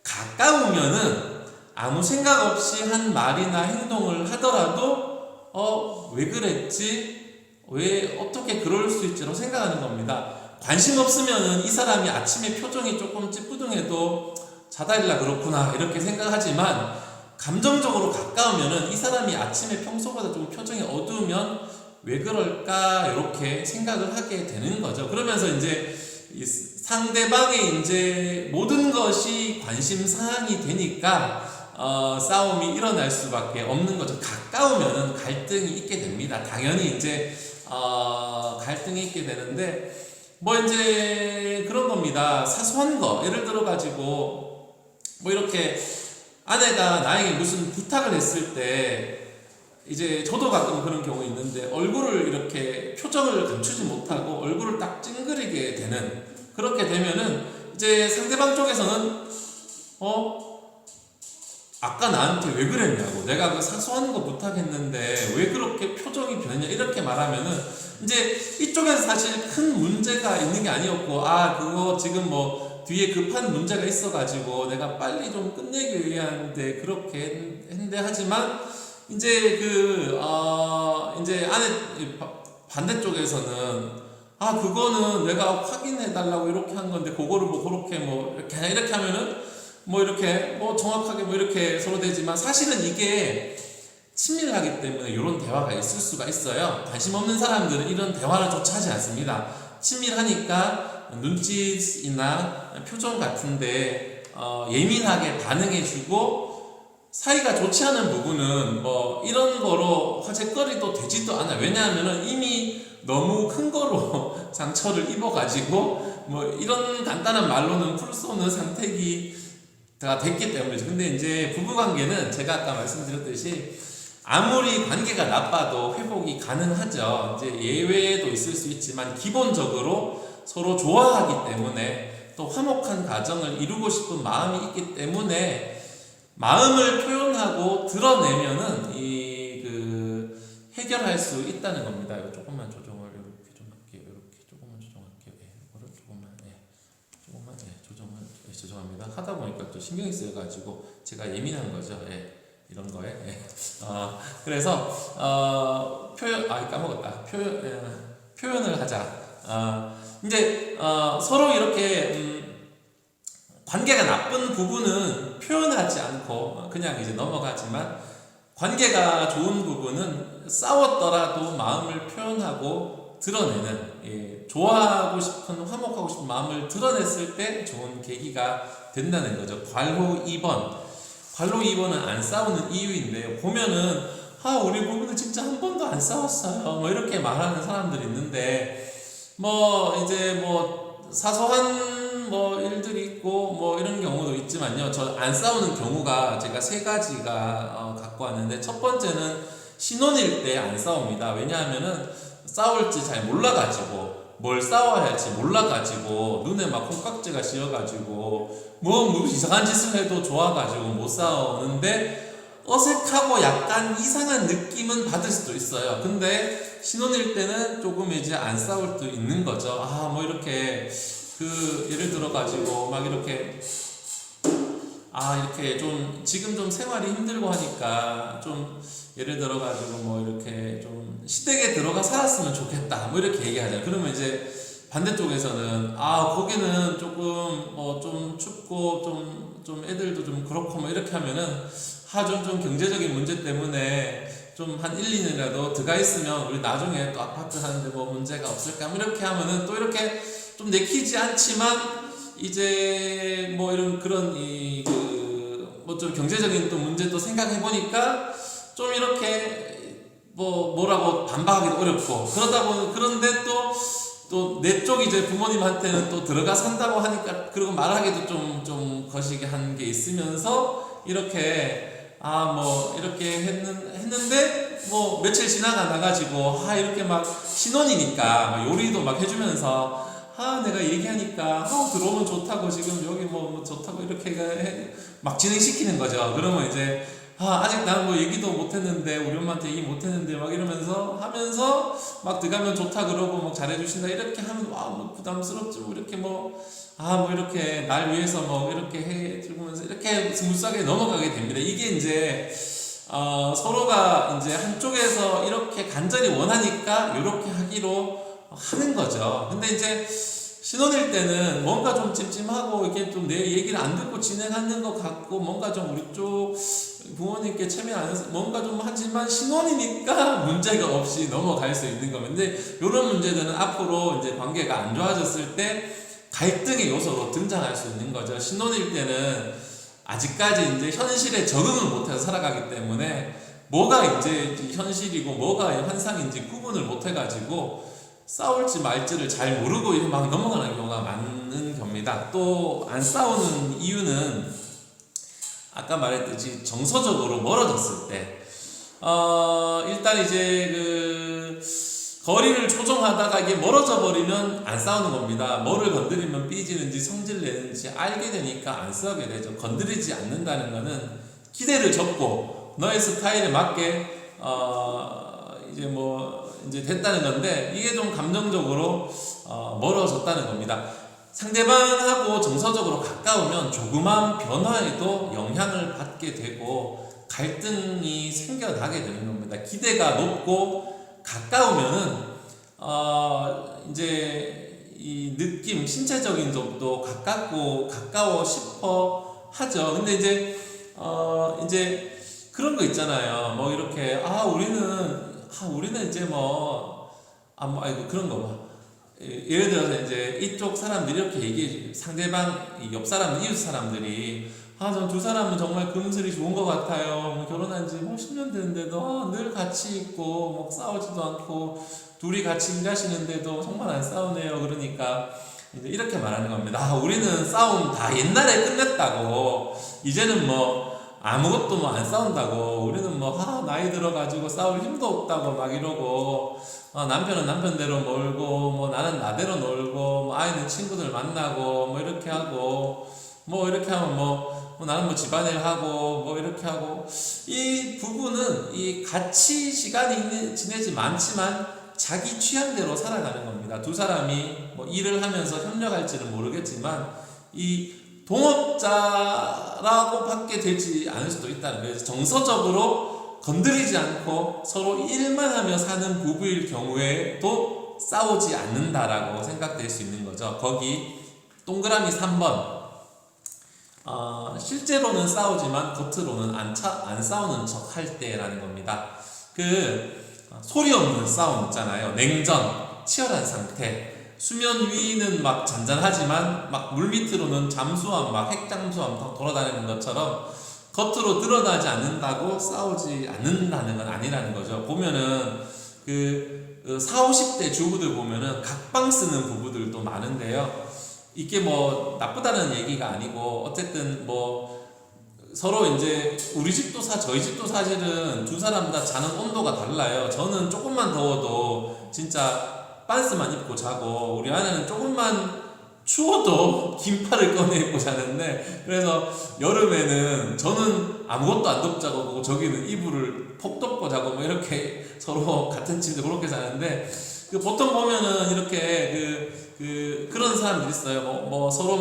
가까우면은 아무 생각 없이 한 말이나 행동을 하더라도 왜 그랬지? 왜 어떻게 그럴 수 있지라고 생각하는 겁니다. 관심 없으면은 이 사람이 아침에 표정이 조금 찌뿌둥해도 자다일라 그렇구나 이렇게 생각하지만, 감정적으로 가까우면은 이 사람이 아침에 평소보다 좀 표정이 어두우면 왜 그럴까 이렇게 생각을 하게 되는 거죠. 그러면서 이제 이 상대방의 이제 모든 것이 관심 사항이 되니까 싸움이 일어날 수밖에 없는 거죠. 가까우면은 갈등이 있게 됩니다. 당연히 이제 갈등이 있게 되는데, 뭐 이제 그런 겁니다. 사소한 거, 예를 들어 가지고 뭐 이렇게 아내가 나에게 무슨 부탁을 했을 때, 이제 저도 가끔 그런 경우 있는데 얼굴을 이렇게 표정을 감추지 못하고 얼굴을 딱 찡그리게 되는, 그렇게 되면은 이제 상대방 쪽에서는 아까 나한테 왜 그랬냐고, 내가 그 사소한 거 부탁했는데 왜 그렇게 표정이 변했냐 이렇게 말하면은 이제 이쪽에서 사실 큰 문제가 있는 게 아니었고, 그거 지금 뭐 뒤에 급한 문제가 있어가지고 내가 빨리 좀 끝내기 위한데 그렇게 했는데, 하지만 이제 이제 안에 반대쪽에서는 그거는 내가 확인해달라고 이렇게 한 건데 그거를 뭐 그렇게 뭐 이렇게 하면은 뭐 이렇게 뭐 정확하게 뭐 이렇게 서로 되지만, 사실은 이게 친밀하기 때문에 이런 대화가 있을 수가 있어요. 관심 없는 사람들은 이런 대화를 조차 하지 않습니다. 친밀하니까 눈짓이나 표정 같은데 예민하게 반응해주고, 사이가 좋지 않은 부분은 뭐 이런 거로 화제거리도 되지도 않아요. 왜냐하면은 이미 너무 큰 거로 상처를 입어가지고 뭐 이런 간단한 말로는 풀 수 없는 상태가 됐기 때문이죠. 근데 이제 부부관계는 제가 아까 말씀드렸듯이 아무리 관계가 나빠도 회복이 가능하죠. 이제 예외도 있을 수 있지만 기본적으로 서로 좋아하기 때문에, 또 화목한 가정을 이루고 싶은 마음이 있기 때문에 마음을 표현하고 드러내면은 해결할 수 있다는 겁니다. 이거 조금만 조정을 이렇게 좀 할게요. 이렇게 조금만 조정할게요. 이거를 조금만 조정을 죄송합니다. 하다 보니까 또 신경이 쓰여가지고 제가 예민한 거죠. 이런 거에. 그래서 까먹었다. 표현을 하자. 이제 서로 이렇게 관계가 나쁜 부분은 표현하지 않고 그냥 이제 넘어가지만, 관계가 좋은 부분은 싸웠더라도 마음을 표현하고 드러내는, 좋아하고 싶은, 화목하고 싶은 마음을 드러냈을 때 좋은 계기가 된다는 거죠. 관로 2번은 안 싸우는 이유인데요. 보면은 우리 부부는 진짜 한 번도 안 싸웠어요 뭐 이렇게 말하는 사람들이 있는데, 뭐 이제 뭐 사소한 뭐 일들이 있고 뭐 이런 경우도 있지만요. 저 안 싸우는 경우가 제가 3가지가 갖고 왔는데, 첫 번째는 신혼일 때 안 싸웁니다. 왜냐하면은 싸울지 잘 몰라가지고, 뭘 싸워야 할지 몰라가지고 눈에 막 콩깍지가 씌어가지고 뭐 이상한 짓을 해도 좋아가지고 못 싸우는데, 어색하고 약간 이상한 느낌은 받을 수도 있어요. 근데 신혼일 때는 조금 이제 안 싸울 수도 있는 거죠. 뭐 이렇게 예를 들어 가지고 막 이렇게 이렇게 좀 지금 좀 생활이 힘들고 하니까 좀 예를 들어가지고 뭐 이렇게 좀 시댁에 들어가 살았으면 좋겠다 뭐 이렇게 얘기하잖아요. 그러면 이제 반대쪽에서는 거기는 조금 뭐 좀 춥고 좀 애들도 좀 그렇고 뭐 이렇게 하면은 좀 경제적인 문제 때문에 좀 한 1, 2년이라도 들어가 있으면 우리 나중에 또 아파트 사는데 뭐 문제가 없을까 뭐 이렇게 하면은 또 이렇게 좀 내키지 않지만 이제 뭐 이런 그런 뭐 좀 경제적인 또 문제 또 생각해 보니까 좀 이렇게 뭐라고 반박하기도 어렵고 그런데 또 내 쪽 이제 부모님한테는 또 들어가 산다고 하니까 그리고 말하기도 좀 거시기 한 게 있으면서 이렇게 뭐 이렇게 했는데 뭐 며칠 지나가 나가지고 이렇게 막 신혼이니까 막 요리도 막 해주면서 내가 얘기하니까 들어오면 좋다고 지금 여기 뭐 좋다고 이렇게 막 진행시키는 거죠. 그러면 이제 아직 나는 뭐 얘기도 못했는데 우리 엄마한테 얘기 못했는데 막 이러면서 하면서 막 들어가면 좋다 그러고 막 잘해주신다 이렇게 하면 뭐 부담스럽지 뭐 이렇게 뭐 이렇게 날 위해서 뭐 이렇게 해주면서 이렇게 스무스하게 넘어가게 됩니다. 이게 이제 서로가 이제 한쪽에서 이렇게 간절히 원하니까 이렇게 하기로 하는 거죠. 근데 이제 신혼일 때는 뭔가 좀 찜찜하고 이게 좀 내 얘기를 안 듣고 진행하는 것 같고 뭔가 좀 우리 쪽 부모님께 체면 안 해서 뭔가 좀 하지만 신혼이니까 문제가 없이 넘어갈 수 있는 겁니다. 근데 이런 문제들은 앞으로 이제 관계가 안 좋아졌을 때 갈등의 요소로 등장할 수 있는 거죠. 신혼일 때는 아직까지 이제 현실에 적응을 못해서 살아가기 때문에 뭐가 이제 현실이고 뭐가 환상인지 구분을 못해가지고 싸울지 말지를 잘 모르고 막 넘어가는 경우가 많은 겁니다. 또 안 싸우는 이유는 아까 말했듯이 정서적으로 멀어졌을 때 일단 이제 거리를 조정하다가 이게 멀어져 버리면 안 싸우는 겁니다. 뭐를 건드리면 삐지는지 성질 내는지 알게 되니까 안 싸우게 되죠. 건드리지 않는다는 거는 기대를 접고 너의 스타일에 맞게 이제 됐다는 건데 이게 좀 감정적으로 멀어졌다는 겁니다. 상대방하고 정서적으로 가까우면 조그만 변화에도 영향을 받게 되고 갈등이 생겨나게 되는 겁니다. 기대가 높고 가까우면은 이제 이 느낌, 신체적인 점도 가까워 싶어 하죠. 근데 이제 그런 거 있잖아요. 뭐 이렇게 우리는 이제 그런 거 봐. 예를 들어서 이제 이쪽 사람들이 이렇게 얘기해 상대방 옆 사람 이웃 사람들이 전 두 사람은 정말 금슬이 좋은 것 같아요. 결혼한 지 10년 됐는데도 늘 같이 있고 싸우지도 않고 둘이 같이 일하시는데도 정말 안 싸우네요. 그러니까 이제 이렇게 말하는 겁니다. 우리는 싸움 다 옛날에 끝냈다고 이제는 아무것도 안 싸운다고 우리는 나이 들어가지고 싸울 힘도 없다고 막 이러고 남편은 남편대로 놀고 나는 나대로 놀고 아이는 친구들 만나고 이렇게 하고 이렇게 하면 나는 집안일 하고 이렇게 하고 이 부부는 이 같이 시간이 지내지 많지만 자기 취향대로 살아가는 겁니다. 두 사람이 일을 하면서 협력할지는 모르겠지만 이 동업자라고 밖에 되지 않을 수도 있다는 거예요. 정서적으로 건드리지 않고 서로 일만 하며 사는 부부일 경우에도 싸우지 않는다라고 생각될 수 있는 거죠. 거기 동그라미 3번 실제로는 싸우지만 겉으로는 안 싸우는 척 할 때라는 겁니다. 소리 없는 싸움 있잖아요. 냉전, 치열한 상태. 수면 위는 잔잔하지만 물밑으로는 잠수함, 핵잠수함 돌아다니는 것처럼 겉으로 드러나지 않는다고 싸우지 않는다는 건 아니라는 거죠. 보면은 4, 50대 주부들 보면은 각방 쓰는 부부들도 많은데요. 이게 나쁘다는 얘기가 아니고 어쨌든 서로 이제 우리 집도 저희 집도 사실은 두 사람 다 자는 온도가 달라요. 저는 조금만 더워도 진짜 반스만 입고 자고 우리 아내는 조금만 추워도 긴팔을 꺼내 입고 자는데 그래서 여름에는 저는 아무것도 안 덮고 자고 저기는 이불을 폭 덮고 자고 이렇게 서로 같은 침대 그렇게 자는데 보통 보면은 이렇게 그런 사람들이 있어요. 서로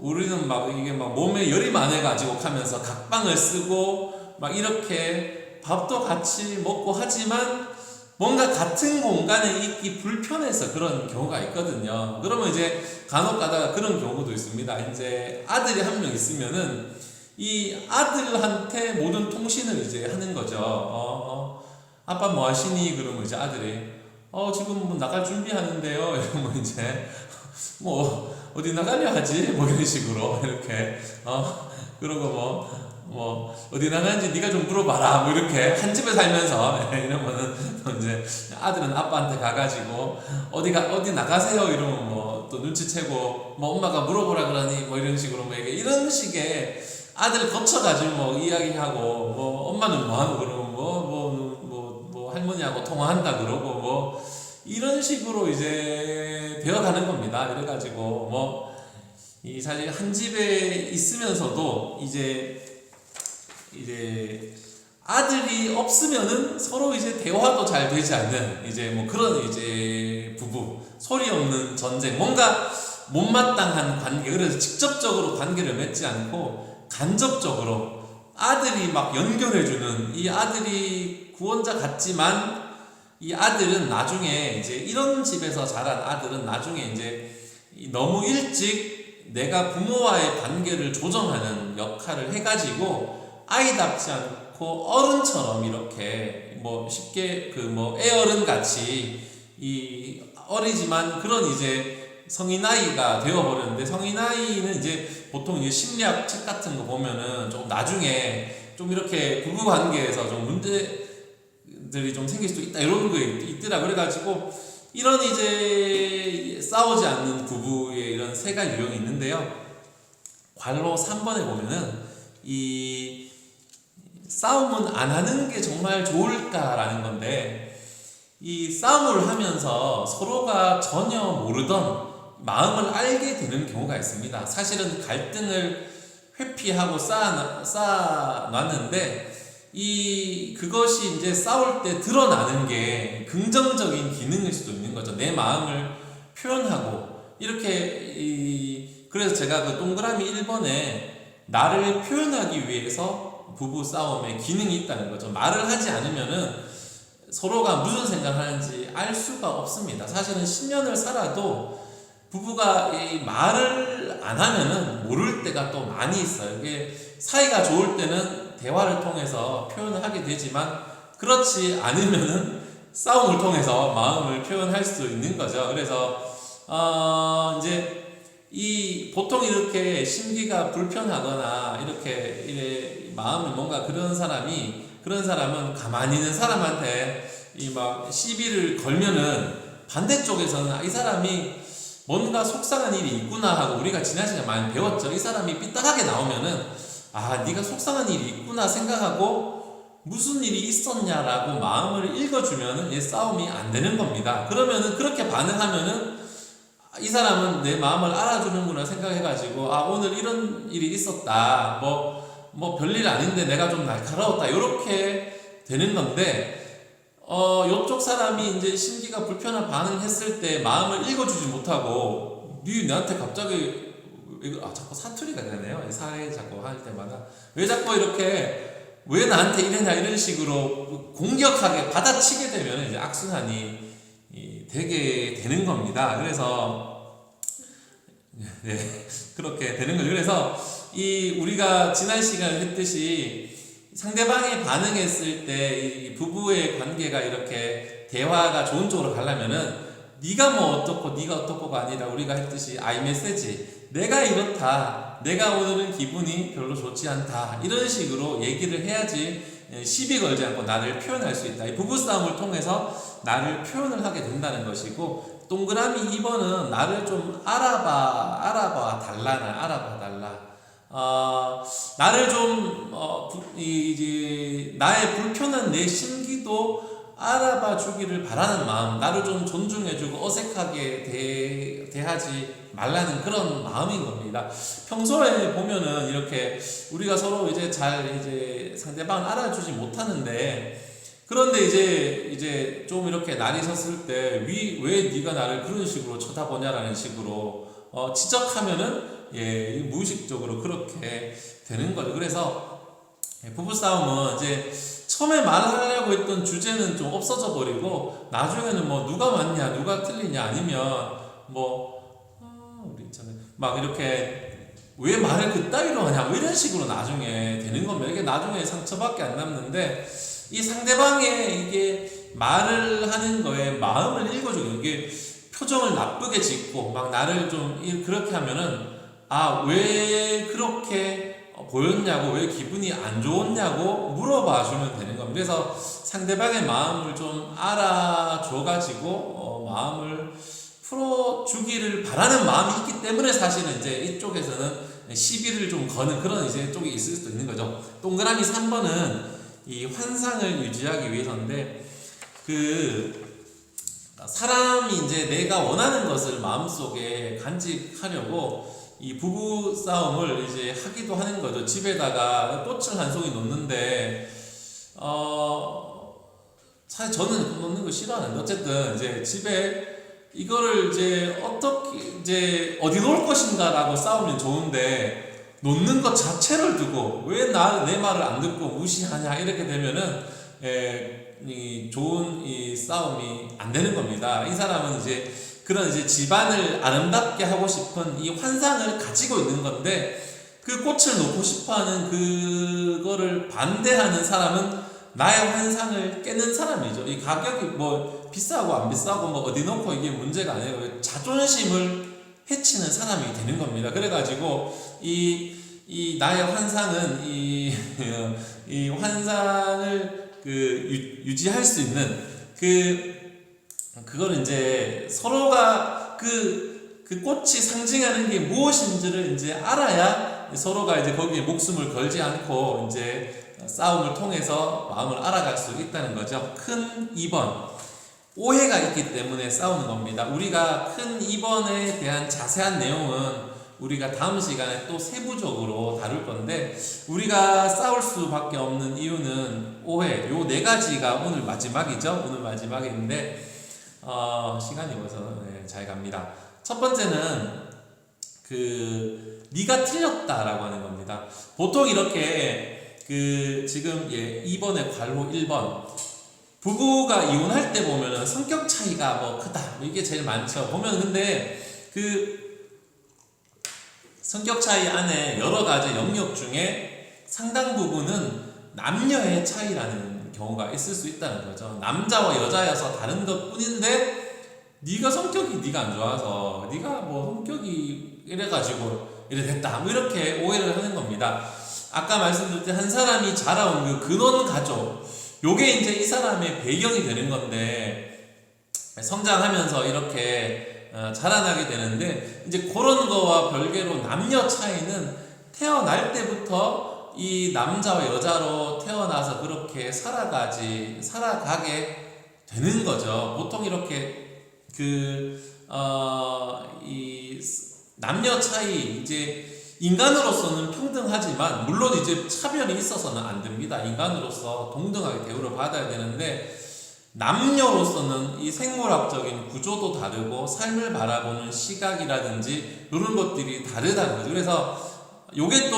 우리는 막 이게 막 몸에 열이 많아가지고 하면서 각방을 쓰고 막 이렇게 밥도 같이 먹고 하지만 뭔가 같은 공간에 있기 불편해서 그런 경우가 있거든요. 그러면 이제 간혹 가다가 그런 경우도 있습니다. 이제 아들이 한 명 있으면은 이 아들한테 모든 통신을 이제 하는 거죠. 아빠 뭐 하시니? 그러면 이제 아들이 지금 뭐 나갈 준비하는데요. 이러면 이제 뭐 어디 나가려 하지? 뭐 이런 식으로 이렇게 그러고 뭐 어디 나가는지 네가 좀 물어봐라 뭐 이렇게 한 집에 살면서 이러면은 이제 아들은 아빠한테 가가지고 어디 나가세요 이러면 뭐 또 눈치채고 뭐 엄마가 물어보라 그러니 뭐 이런 식으로 뭐 이런 식의 아들 거쳐가지고 뭐 이야기하고 뭐 엄마는 뭐 하고 그러면 뭐 할머니하고 통화한다 그러고 뭐 이런 식으로 이제 되어가는 겁니다. 이래가지고 이 사실 한 집에 있으면서도 이제 아들이 없으면은 서로 이제 대화도 잘 되지 않는 이제 뭐 그런 이제 부부 소리 없는 전쟁 뭔가 못마땅한 관계 그래서 직접적으로 관계를 맺지 않고 간접적으로 아들이 막 연결해주는 이 아들이 구원자 같지만 이 아들은 나중에 이제 이런 집에서 자란 아들은 나중에 이제 너무 일찍 내가 부모와의 관계를 조정하는 역할을 해가지고 아이답지 않고 어른처럼 이렇게 뭐 쉽게 애어른 같이 이 어리지만 그런 이제 성인아이가 되어버렸는데 성인아이는 이제 보통 이제 심리학 책 같은 거 보면은 좀 나중에 좀 이렇게 부부관계에서 좀 문제들이 좀 생길 수도 있다 이런 거 있더라. 그래가지고 이런 이제 싸우지 않는 부부의 이런 세 가지 유형이 있는데요. 괄호 3번에 보면은 이 싸움은 안 하는 게 정말 좋을까라는 건데 이 싸움을 하면서 서로가 전혀 모르던 마음을 알게 되는 경우가 있습니다. 사실은 갈등을 회피하고 쌓아놨는데 그것이 이제 싸울 때 드러나는 게 긍정적인 기능일 수도 있는 거죠. 내 마음을 표현하고 이렇게 그래서 제가 그 동그라미 1번에 나를 표현하기 위해서 부부 싸움에 기능이 있다는 거죠. 말을 하지 않으면은 서로가 무슨 생각하는지 알 수가 없습니다. 사실은 10년을 살아도 부부가 이 말을 안 하면은 모를 때가 또 많이 있어요. 이게 사이가 좋을 때는 대화를 통해서 표현을 하게 되지만 그렇지 않으면은 싸움을 통해서 마음을 표현할 수 있는 거죠. 그래서 이제 보통 이렇게 심기가 불편하거나 이렇게 마음이 뭔가 그런 사람은 가만히 있는 사람한테 막 시비를 걸면은 반대쪽에서는 이 사람이 뭔가 속상한 일이 있구나 하고 우리가 지난 시간에 많이 배웠죠. 이 사람이 삐딱하게 나오면은 네가 속상한 일이 있구나 생각하고 무슨 일이 있었냐라고 마음을 읽어주면은 싸움이 안 되는 겁니다. 그러면은 그렇게 반응하면은 이 사람은 내 마음을 알아주는구나 생각해가지고 오늘 이런 일이 있었다 뭐 별일 아닌데 내가 좀 날카로웠다 이렇게 되는 건데 요쪽 사람이 이제 심기가 불편한 반응했을 때 마음을 읽어주지 못하고 나한테 갑자기 자꾸 사투리가 되네요. 이 사회 자꾸 할 때마다 왜 자꾸 이렇게 왜 나한테 이러냐 이런 식으로 공격하게 받아치게 되면 이제 악순환이 되게 되는 겁니다. 그래서 그렇게 되는 거죠. 그래서 우리가 지난 시간에 했듯이 상대방이 반응했을 때 이 부부의 관계가 이렇게 대화가 좋은 쪽으로 가려면은 네가 뭐 어떻고 네가 어떻고가 아니라 우리가 했듯이 아이메시지 내가 이렇다 내가 오늘은 기분이 별로 좋지 않다 이런 식으로 얘기를 해야지 시비 걸지 않고 나를 표현할 수 있다. 이 부부싸움을 통해서 나를 표현을 하게 된다는 것이고 동그라미 2번은 나를 좀 알아봐 달라 나를 좀 이제 나의 불편한 내 심기도 알아봐 주기를 바라는 마음, 나를 좀 존중해주고 어색하게 대하지 말라는 그런 마음인 겁니다. 평소에 보면은 이렇게 우리가 서로 이제 상대방을 알아주지 못하는데 그런데 이제 좀 이렇게 날이 섰을 때 왜 네가 나를 그런 식으로 쳐다보냐라는 식으로 지적하면은 무의식적으로 그렇게 되는 거죠. 그래서 부부싸움은 이제 처음에 말하려고 했던 주제는 좀 없어져 버리고 나중에는 뭐 누가 맞냐 누가 틀리냐 아니면 우리 있잖아요 막 이렇게 왜 말을 그따위로 하냐 뭐 이런 식으로 나중에 되는 겁니다. 이게 나중에 상처밖에 안 남는데 이 상대방의 이게 말을 하는 거에 마음을 읽어주고 이게 표정을 나쁘게 짓고 막 나를 좀 그렇게 하면은 왜 그렇게 보였냐고 왜 기분이 안 좋았냐고 물어봐 주면 되는 겁니다. 그래서 상대방의 마음을 좀 알아줘 가지고 마음을 풀어주기를 바라는 마음이 있기 때문에 사실은 이제 이쪽에서는 시비를 좀 거는 그런 이제 쪽이 있을 수도 있는 거죠. 동그라미 3번은 이 환상을 유지하기 위해서인데 사람이 이제 내가 원하는 것을 마음속에 간직하려고 이 부부 싸움을 이제 하기도 하는 거죠. 집에다가 꽃을 한 송이 놓는데 사실 저는 놓는 거 싫어하는데 어쨌든 이제 집에 이거를 이제 어떻게 이제 어디 놓을 것인가라고 싸우면 좋은데 놓는 것 자체를 두고 왜 내 말을 안 듣고 무시하냐 이렇게 되면은 좋은 이 싸움이 안 되는 겁니다. 이 사람은 이제 그런 이제 집안을 아름답게 하고 싶은 이 환상을 가지고 있는 건데 그 꽃을 놓고 싶어하는 그거를 반대하는 사람은 나의 환상을 깨는 사람이죠. 이 가격이 뭐 비싸고 안 비싸고 뭐 어디 놓고 이게 문제가 아니고 자존심을 해치는 사람이 되는 겁니다. 그래가지고 이 나의 환상은 이 환상을 유지할 수 있는 그걸 이제 서로가 그 꽃이 상징하는 게 무엇인지를 이제 알아야 서로가 이제 거기에 목숨을 걸지 않고 이제 싸움을 통해서 마음을 알아갈 수 있다는 거죠. 큰 2번. 오해가 있기 때문에 싸우는 겁니다. 우리가 큰 2번에 대한 자세한 내용은 우리가 다음 시간에 또 세부적으로 다룰 건데 우리가 싸울 수밖에 없는 이유는 오해. 요 4가지가 오늘 마지막이죠. 오늘 마지막인데 시간이 벌써 잘 갑니다. 첫 번째는 네가 틀렸다라고 하는 겁니다. 보통 이렇게 지금 2번의 괄호 1번 부부가 이혼할 때 보면은 성격 차이가 크다 이게 제일 많죠. 보면 근데 성격 차이 안에 여러 가지 영역 중에 상당 부분은 남녀의 차이라는 경우가 있을 수 있다는 거죠. 남자와 여자여서 다른 것 뿐인데 네가 성격이 네가 안 좋아서 네가 성격이 이래가지고 이래 됐다 이렇게 오해를 하는 겁니다. 아까 말씀드렸듯이 한 사람이 자라온 근원 가족 요게 이제 이 사람의 배경이 되는 건데 성장하면서 이렇게 자라나게 되는데 이제 그런 거와 별개로 남녀 차이는 태어날 때부터 이 남자와 여자로 태어나서 그렇게 살아가게 되는 거죠. 보통 이렇게 이 남녀 차이 이제 인간으로서는 평등하지만 물론 이제 차별이 있어서는 안 됩니다. 인간으로서 동등하게 대우를 받아야 되는데 남녀로서는 이 생물학적인 구조도 다르고 삶을 바라보는 시각이라든지 이런 것들이 다르다는 거죠. 그래서 요게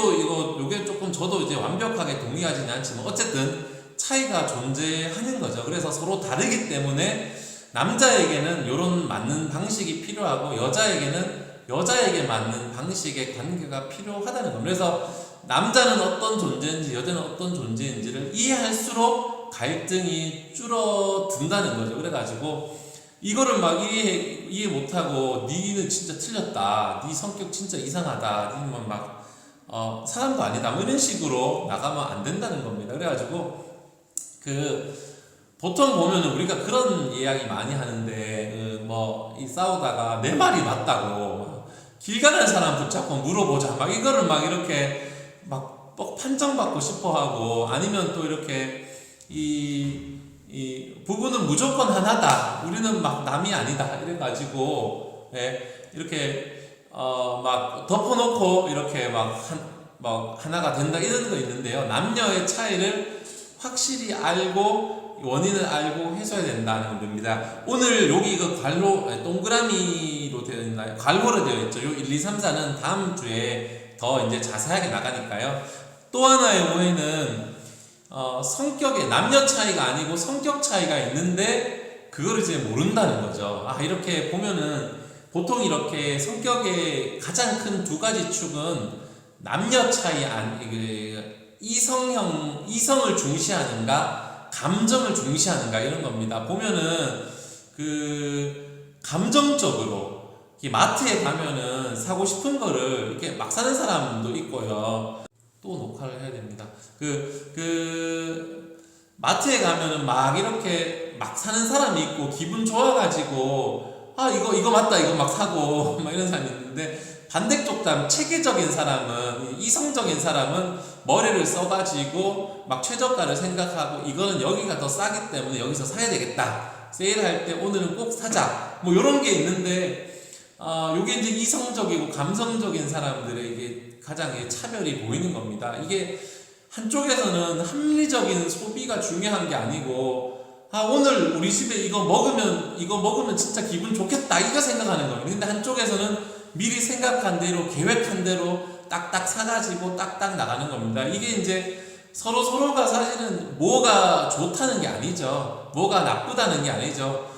조금 저도 이제 완벽하게 동의하지는 않지만 어쨌든 차이가 존재하는 거죠. 그래서 서로 다르기 때문에 남자에게는 이런 맞는 방식이 필요하고 여자에게 맞는 방식의 관계가 필요하다는 겁니다. 그래서 남자는 어떤 존재인지 여자는 어떤 존재인지를 이해할수록 갈등이 줄어든다는 거죠. 그래가지고 이거를 막 이해 못하고 니는 진짜 틀렸다, 니 성격 진짜 이상하다, 니는 막 사람도 아니다 뭐 이런 식으로 나가면 안 된다는 겁니다. 그래가지고 보통 보면은 우리가 그런 이야기 많이 하는데 이 싸우다가 내 말이 맞다고 길 가는 사람 붙잡고 물어보자 막 이거를 막 이렇게 막 판정받고 싶어하고 아니면 또 이렇게 이 부부는 무조건 하나다 우리는 막 남이 아니다 이래가지고 이렇게 막 덮어놓고 이렇게 막 하나가 된다 이런 거 있는데요. 남녀의 차이를 확실히 알고 원인을 알고 해소해야 된다는 겁니다. 오늘 여기 그 괄호 동그라미로 되어 있나요? 괄호로 되어 있죠. 요 1, 2, 3, 4는 다음 주에 더 이제 자세하게 나가니까요. 또 하나의 오해는 성격의 남녀 차이가 아니고 성격 차이가 있는데 그거를 이제 모른다는 거죠. 이렇게 보면은 보통 이렇게 성격의 가장 큰 두 가지 축은 남녀 차이 이성을 중시하는가 감정을 중시하는가 이런 겁니다. 보면은 그 감정적으로 마트에 가면은 사고 싶은 거를 이렇게 막 사는 사람도 있고요. 또 녹화를 해야 됩니다. 마트에 가면은 막 이렇게 막 사는 사람이 있고 기분 좋아가지고 이거 맞다 이거 막 사고 막 이런 사람이 있는데 반대쪽 체계적인 사람은 이성적인 사람은 머리를 써가지고 막 최저가를 생각하고 이거는 여기가 더 싸기 때문에 여기서 사야 되겠다 세일할 때 오늘은 꼭 사자 뭐 이런 게 있는데 요게 이제 이성적이고 감성적인 사람들의 이게 가장 차별이 보이는 겁니다. 이게 한쪽에서는 합리적인 소비가 중요한 게 아니고 오늘 우리 집에 이거 먹으면 진짜 기분 좋겠다 이거 생각하는 겁니다. 근데 한쪽에서는 미리 생각한 대로 계획한 대로 딱딱 사가지고 딱딱 나가는 겁니다. 이게 이제 서로가 사실은 뭐가 좋다는 게 아니죠. 뭐가 나쁘다는 게 아니죠.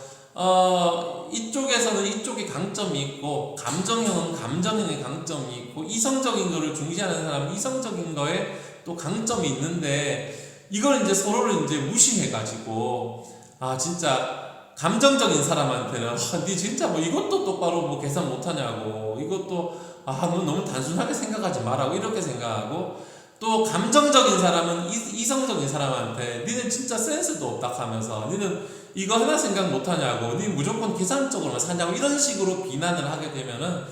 이쪽에서는 이쪽의 강점이 있고 감정형은 감정형의 강점이 있고 이성적인 거를 중시하는 사람은 이성적인 거에 또 강점이 있는데 이걸 이제 서로를 이제 무시해가지고 진짜 감정적인 사람한테는 니 진짜 뭐 이것도 똑바로 뭐 계산 못하냐고 이것도 너 너무 단순하게 생각하지 말라고 이렇게 생각하고 또 감정적인 사람은 이성적인 사람한테 니는 진짜 센스도 없다 하면서 니는 이거 하나 생각 못하냐고 니 무조건 계산적으로만 사냐고 이런 식으로 비난을 하게 되면은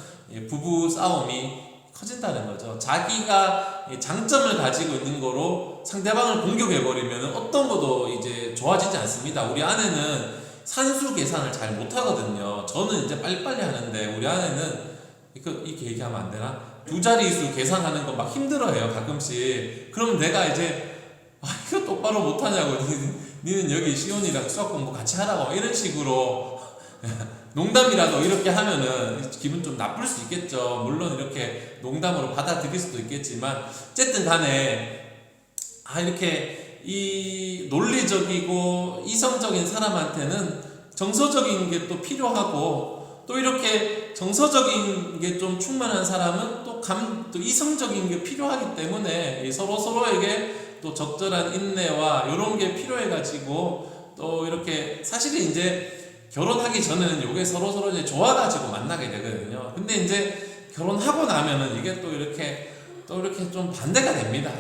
부부 싸움이 커진다는 거죠. 자기가 장점을 가지고 있는 거로 상대방을 공격해버리면 어떤 것도 이제 좋아지지 않습니다. 우리 아내는 산수 계산을 잘 못하거든요. 저는 이제 빨리빨리 하는데 우리 아내는 이렇게 얘기하면 안 되나? 두 자릿수 계산하는 거 막 힘들어해요 가끔씩. 그럼 내가 이제 이거 똑바로 못하냐고 니는 여기 시온이랑 수학 공부 같이 하라고 이런 식으로 농담이라도 이렇게 하면은 기분 좀 나쁠 수 있겠죠. 물론 이렇게 농담으로 받아들일 수도 있겠지만 어쨌든 간에 이렇게 이 논리적이고 이성적인 사람한테는 정서적인 게 또 필요하고 또 이렇게 정서적인 게 좀 충만한 사람은 또 이성적인 게 필요하기 때문에 서로에게 또 적절한 인내와 이런 게 필요해가지고 또 이렇게 사실은 이제 결혼하기 전에는 이게 서로 이제 좋아가지고 만나게 되거든요. 근데 이제 결혼하고 나면은 이게 또 이렇게 좀 반대가 됩니다.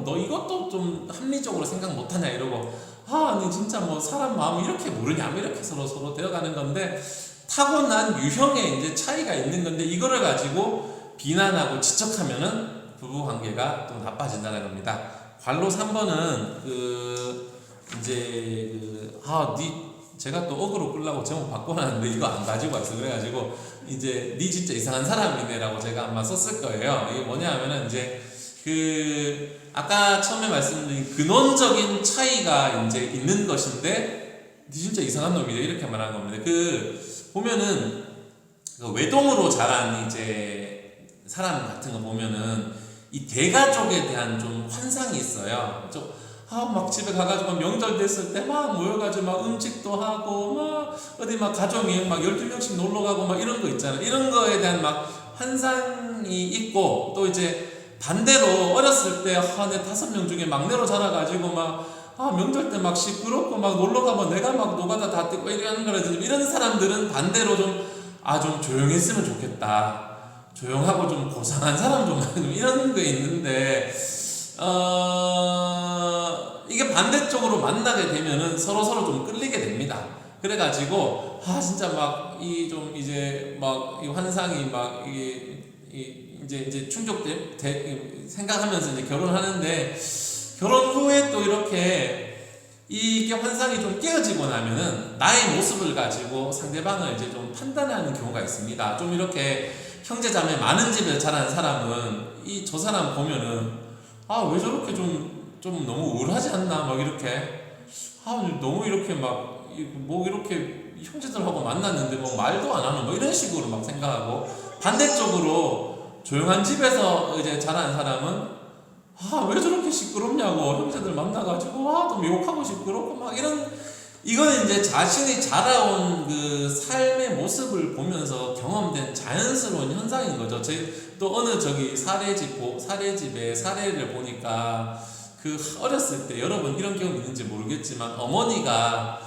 너 이것도 좀 합리적으로 생각 못하냐 이러고 아니 진짜 뭐 사람 마음을 이렇게 모르냐 이렇게 서로 되어가는 건데 타고난 유형의 이제 차이가 있는 건데 이거를 가지고 비난하고 지적하면은 부부 관계가 또 나빠진다는 겁니다. 관로 3번은 제가 또 어그로 끌라고 제목 바꿔놨는데 이거 안 가지고 왔어. 그래가지고 이제 니 진짜 이상한 사람이네라고 제가 아마 썼을 거예요. 이게 뭐냐 하면은 이제 아까 처음에 말씀드린 근원적인 차이가 이제 있는 것인데 니 진짜 이상한 놈이네 이렇게 말하는 겁니다. 보면은 외동으로 자란 이제 사람 같은 거 보면은 이 대가족에 대한 좀 환상이 있어요. 막 집에 가가지고 명절 됐을 때 막 모여가지고 막 음식도 하고 막 어디 막 가족이 막 12명씩 놀러 가고 막 이런 거 있잖아요. 이런 거에 대한 막 환상이 있고 또 이제 반대로 어렸을 때 내 5명 중에 막내로 자라가지고 막 명절 때 막 시끄럽고 막 놀러 가면 내가 막 노가다 다 뜯고 이런 거라든지 이런 사람들은 반대로 좀 조용했으면 좋겠다. 조용하고 좀 고상한 사람 좀 이런 게 있는데 이게 반대쪽으로 만나게 되면은 서로 좀 끌리게 됩니다. 그래가지고 진짜 막 이 환상이 막 이제 생각하면서 이제 결혼하는데 결혼 후에 또 이게 환상이 좀 깨어지고 나면은 나의 모습을 가지고 상대방을 이제 좀 판단하는 경우가 있습니다. 좀 이렇게 형제자매 많은 집에 자란 사람은 저 사람 보면은 왜 저렇게 좀 너무 우울하지 않나 막 이렇게 너무 이렇게 뭐 이렇게 형제들하고 만났는데 뭐 말도 안 하는 뭐 이런 식으로 막 생각하고, 반대쪽으로 조용한 집에서 이제 자란 사람은 왜 저렇게 시끄럽냐고, 형제들 만나가지고 좀 욕하고 시끄럽고 막 이런, 이거는 이제 자신이 자라온 그 삶의 모습을 보면서 경험된 자연스러운 현상인 거죠. 또 어느 사례집에 사례를 보니까, 그 어렸을 때 여러분 이런 경험 있는지 모르겠지만, 어머니가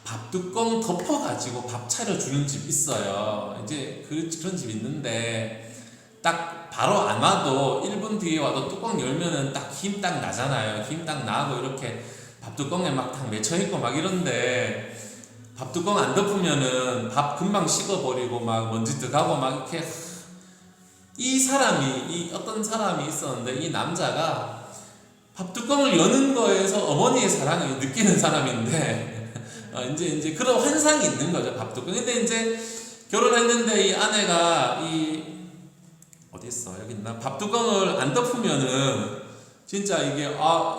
밥뚜껑 덮어가지고 밥 차려주는 집 있어요. 이제 그런 집 있는데, 딱 바로 안 와도 1분 뒤에 와도 뚜껑 열면은 딱 힘 딱 나잖아요. 힘 딱 나고 이렇게 밥뚜껑에 막 딱 맺혀있고 막 이런데, 밥뚜껑 안 덮으면은 밥 금방 식어버리고 막 먼지 들어가고 막 이렇게. 어떤 사람이 있었는데, 이 남자가 밥뚜껑을 여는 거에서 어머니의 사랑을 느끼는 사람인데, 이제 그런 환상이 있는 거죠, 밥뚜껑. 근데 이제 결혼했는데 이 아내가 어디 있어? 여기 있나? 밥뚜껑을 안 덮으면은 진짜 이게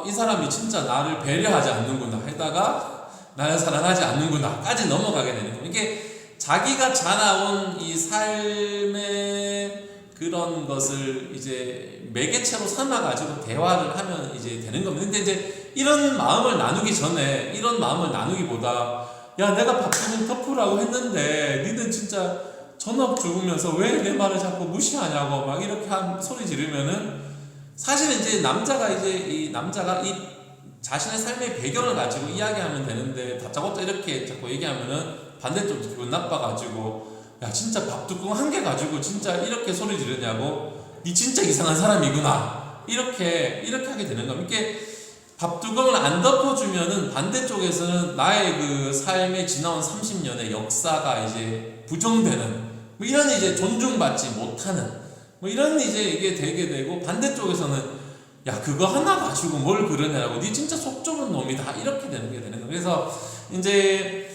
이 사람이 진짜 나를 배려하지 않는구나, 해다가 나를 사랑하지 않는구나까지 넘어가게 되는 거예요. 이게 자기가 자라온 이 삶의 그런 것을 이제 매개체로 삼아가지고 대화를 하면 이제 되는 겁니다. 근데 이제 이런 마음을 나누기보다, 야, 내가 밥뚜껑 덮으라고 했는데 니는 진짜 전업 죽으면서 왜 내 말을 자꾸 무시하냐고 막 이렇게 소리 지르면은, 사실은 이제 남자가 이 자신의 삶의 배경을 가지고 이야기하면 되는데, 다짜고짜 이렇게 자꾸 얘기하면은 반대쪽 기분 나빠가지고, 야, 진짜 밥뚜껑 한 개 가지고 진짜 이렇게 소리 지르냐고, 니 진짜 이상한 사람이구나, 이렇게 하게 되는 겁니다. 이게 밥뚜껑을 안 덮어주면은 반대쪽에서는 나의 그 삶에 지나온 30년의 역사가 이제 부정되는, 뭐 이런 이제 존중받지 못하는, 뭐 이런 이제 이게 되게 되고, 반대쪽에서는 야, 그거 하나 가지고 뭘 그러냐고, 니 진짜 속 좁은 놈이다, 이렇게 되는 거예요. 그래서 이제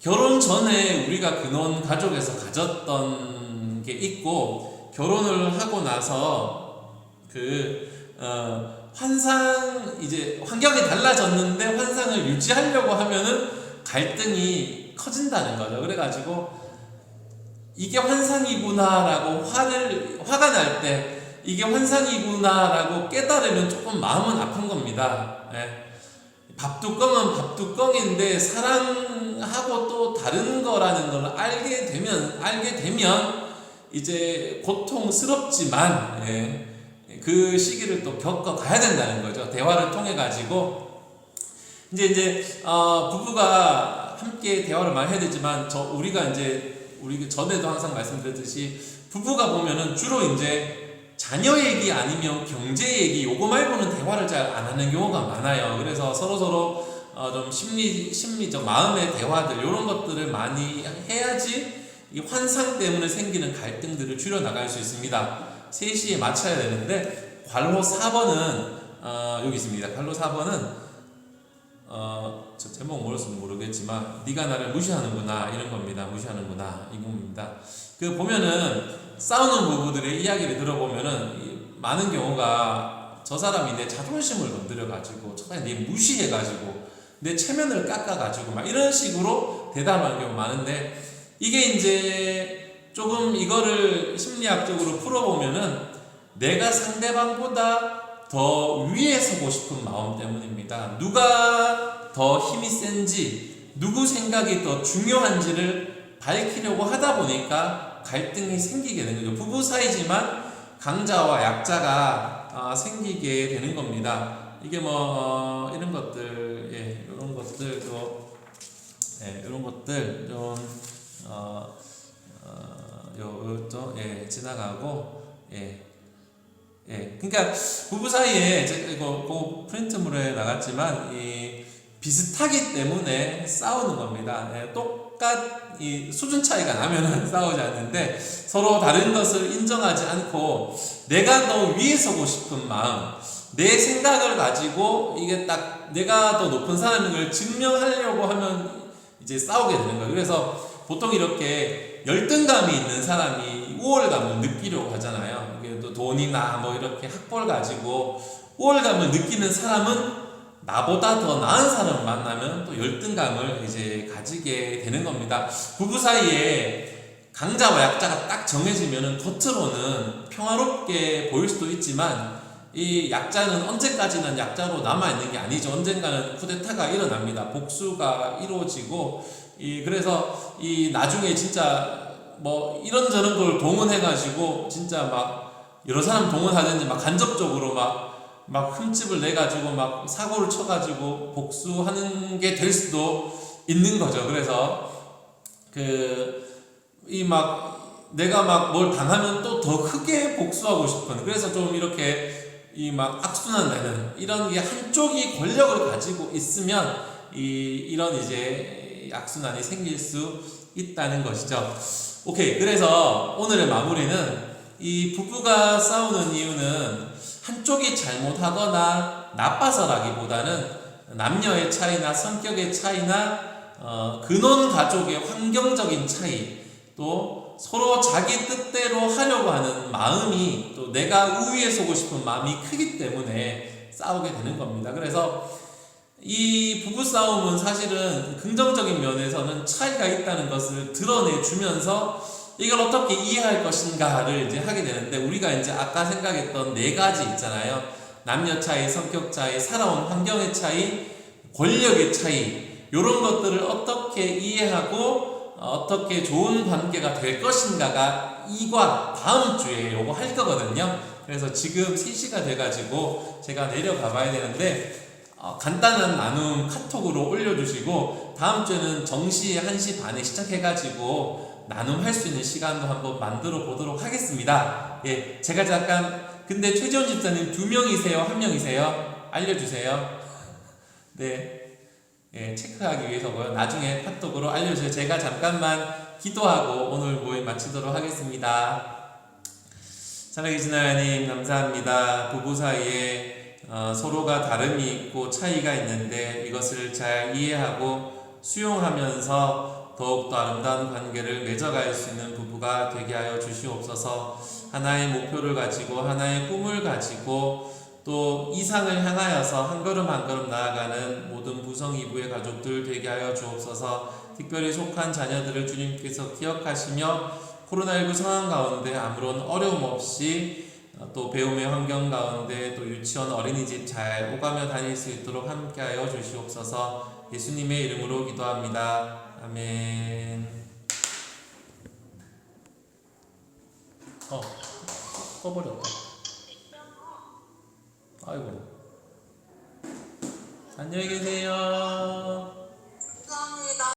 결혼 전에 우리가 근원 가족에서 가졌던 게 있고, 결혼을 하고 나서 이제 환경이 달라졌는데 환상을 유지하려고 하면은 갈등이 커진다는 거죠. 그래가지고 이게 환상이구나라고 화가 날 때 이게 환상이구나라고 깨달으면 조금 마음은 아픈 겁니다. 밥뚜껑은 밥뚜껑인데 사랑하고 또 다른 거라는 걸 알게 되면 이제 고통스럽지만, 그 시기를 또 겪어가야 된다는 거죠. 대화를 통해 가지고 이제 부부가 함께 대화를 많이 해야 되지만, 우리가 전에도 항상 말씀드렸듯이, 부부가 보면은 주로 이제 자녀 얘기 아니면 경제 얘기, 요거 말고는 대화를 잘 안 하는 경우가 많아요. 그래서 서로 좀 심리적 마음의 대화들, 이런 것들을 많이 해야지 이 환상 때문에 생기는 갈등들을 줄여나갈 수 있습니다. 3시에 맞춰야 되는데, 관로 4번은 여기 있습니다. 관로 4번은 저 제목 뭐였는지 모르겠지만, 네가 나를 무시하는구나, 이런 겁니다. 무시하는구나, 이겁니다. 보면은 싸우는 부부들의 이야기를 들어보면은 많은 경우가 저 사람이 내 자존심을 건드려가지고, 저 사람이 내 무시해가지고, 내 체면을 깎아가지고 막 이런 식으로 대답하는 경우가 많은데, 이게 이제 조금 이거를 심리학적으로 풀어보면은 내가 상대방보다 더 위에 서고 싶은 마음 때문입니다. 누가 더 힘이 센지, 누구 생각이 더 중요한지를 밝히려고 하다 보니까 갈등이 생기게 되는 거죠. 부부 사이지만 강자와 약자가 생기게 되는 겁니다. 이게 이런 것들, 이런 것들도, 이런 것들 좀 지나가고, 그러니까 부부 사이에 이거 프린트물에 나갔지만 비슷하기 때문에 싸우는 겁니다. 이 수준 차이가 나면은 싸우지 않는데, 서로 다른 것을 인정하지 않고 내가 더 위에 서고 싶은 마음, 내 생각을 가지고 이게 딱 내가 더 높은 사람인 걸 증명하려고 하면 이제 싸우게 되는 거예요. 그래서 보통 이렇게 열등감이 있는 사람이 우월감을 느끼려고 하잖아요. 이게 또 돈이나 이렇게 학벌 가지고 우월감을 느끼는 사람은 나보다 더 나은 사람을 만나면 또 열등감을 이제 가지게 되는 겁니다. 부부 사이에 강자와 약자가 딱 정해지면은 겉으로는 평화롭게 보일 수도 있지만 이 약자는 언제까지는 약자로 남아있는 게 아니죠. 언젠가는 쿠데타가 일어납니다. 복수가 이루어지고 그래서 나중에 진짜 뭐 이런저런 걸 동원해가지고 진짜 막 여러 사람 동원하든지 막 간접적으로 막 흠집을 내가지고 막 사고를 쳐가지고 복수하는 게 될 수도 있는 거죠. 그래서 내가 막 뭘 당하면 또 더 크게 복수하고 싶은, 그래서 좀 이렇게 막 악순환 되는 이런 게 한쪽이 권력을 가지고 있으면 이런 이제 악순환이 생길 수 있다는 것이죠. 오케이. 그래서 오늘의 마무리는 이 부부가 싸우는 이유는 한쪽이 잘못하거나 나빠서라기보다는 남녀의 차이나 성격의 차이나 근원 가족의 환경적인 차이, 또 서로 자기 뜻대로 하려고 하는 마음이, 또 내가 우위에 서고 싶은 마음이 크기 때문에 싸우게 되는 겁니다. 그래서 이 부부싸움은 사실은 긍정적인 면에서는 차이가 있다는 것을 드러내주면서 이걸 어떻게 이해할 것인가를 이제 하게 되는데, 우리가 이제 아까 생각했던 네 가지 있잖아요. 남녀 차이, 성격 차이, 살아온 환경의 차이, 권력의 차이, 이런 것들을 어떻게 이해하고 어떻게 좋은 관계가 될 것인가가 이과 다음 주에 요거 할 거거든요. 그래서 지금 3시가 돼가지고 제가 내려가 봐야 되는데 간단한 나눔 카톡으로 올려주시고, 다음 주에는 정시 1시 반에 시작해가지고 나눔할 수 있는 시간도 한번 만들어 보도록 하겠습니다. 예, 제가 잠깐, 근데 최지원 집사님 2명이세요? 1명이세요? 알려주세요. 네. 예, 체크하기 위해서고요. 나중에 카톡으로 알려주세요. 제가 잠깐만 기도하고 오늘 모임 마치도록 하겠습니다. 살아계신 하나님 감사합니다. 부부 사이에 서로가 다름이 있고 차이가 있는데 이것을 잘 이해하고 수용하면서 더욱더 아름다운 관계를 맺어갈 수 있는 부부가 되게 하여 주시옵소서. 하나의 목표를 가지고 하나의 꿈을 가지고 또 이상을 향하여서 한 걸음 한 걸음 나아가는 모든 부성 이부의 가족들 되게 하여 주옵소서. 특별히 속한 자녀들을 주님께서 기억하시며 코로나19 상황 가운데 아무런 어려움 없이 또 배움의 환경 가운데 또 유치원 어린이집 잘 오가며 다닐 수 있도록 함께하여 주시옵소서. 예수님의 이름으로 기도합니다. 아멘. 꺼버렸다. 아이고. 안녕히 계세요.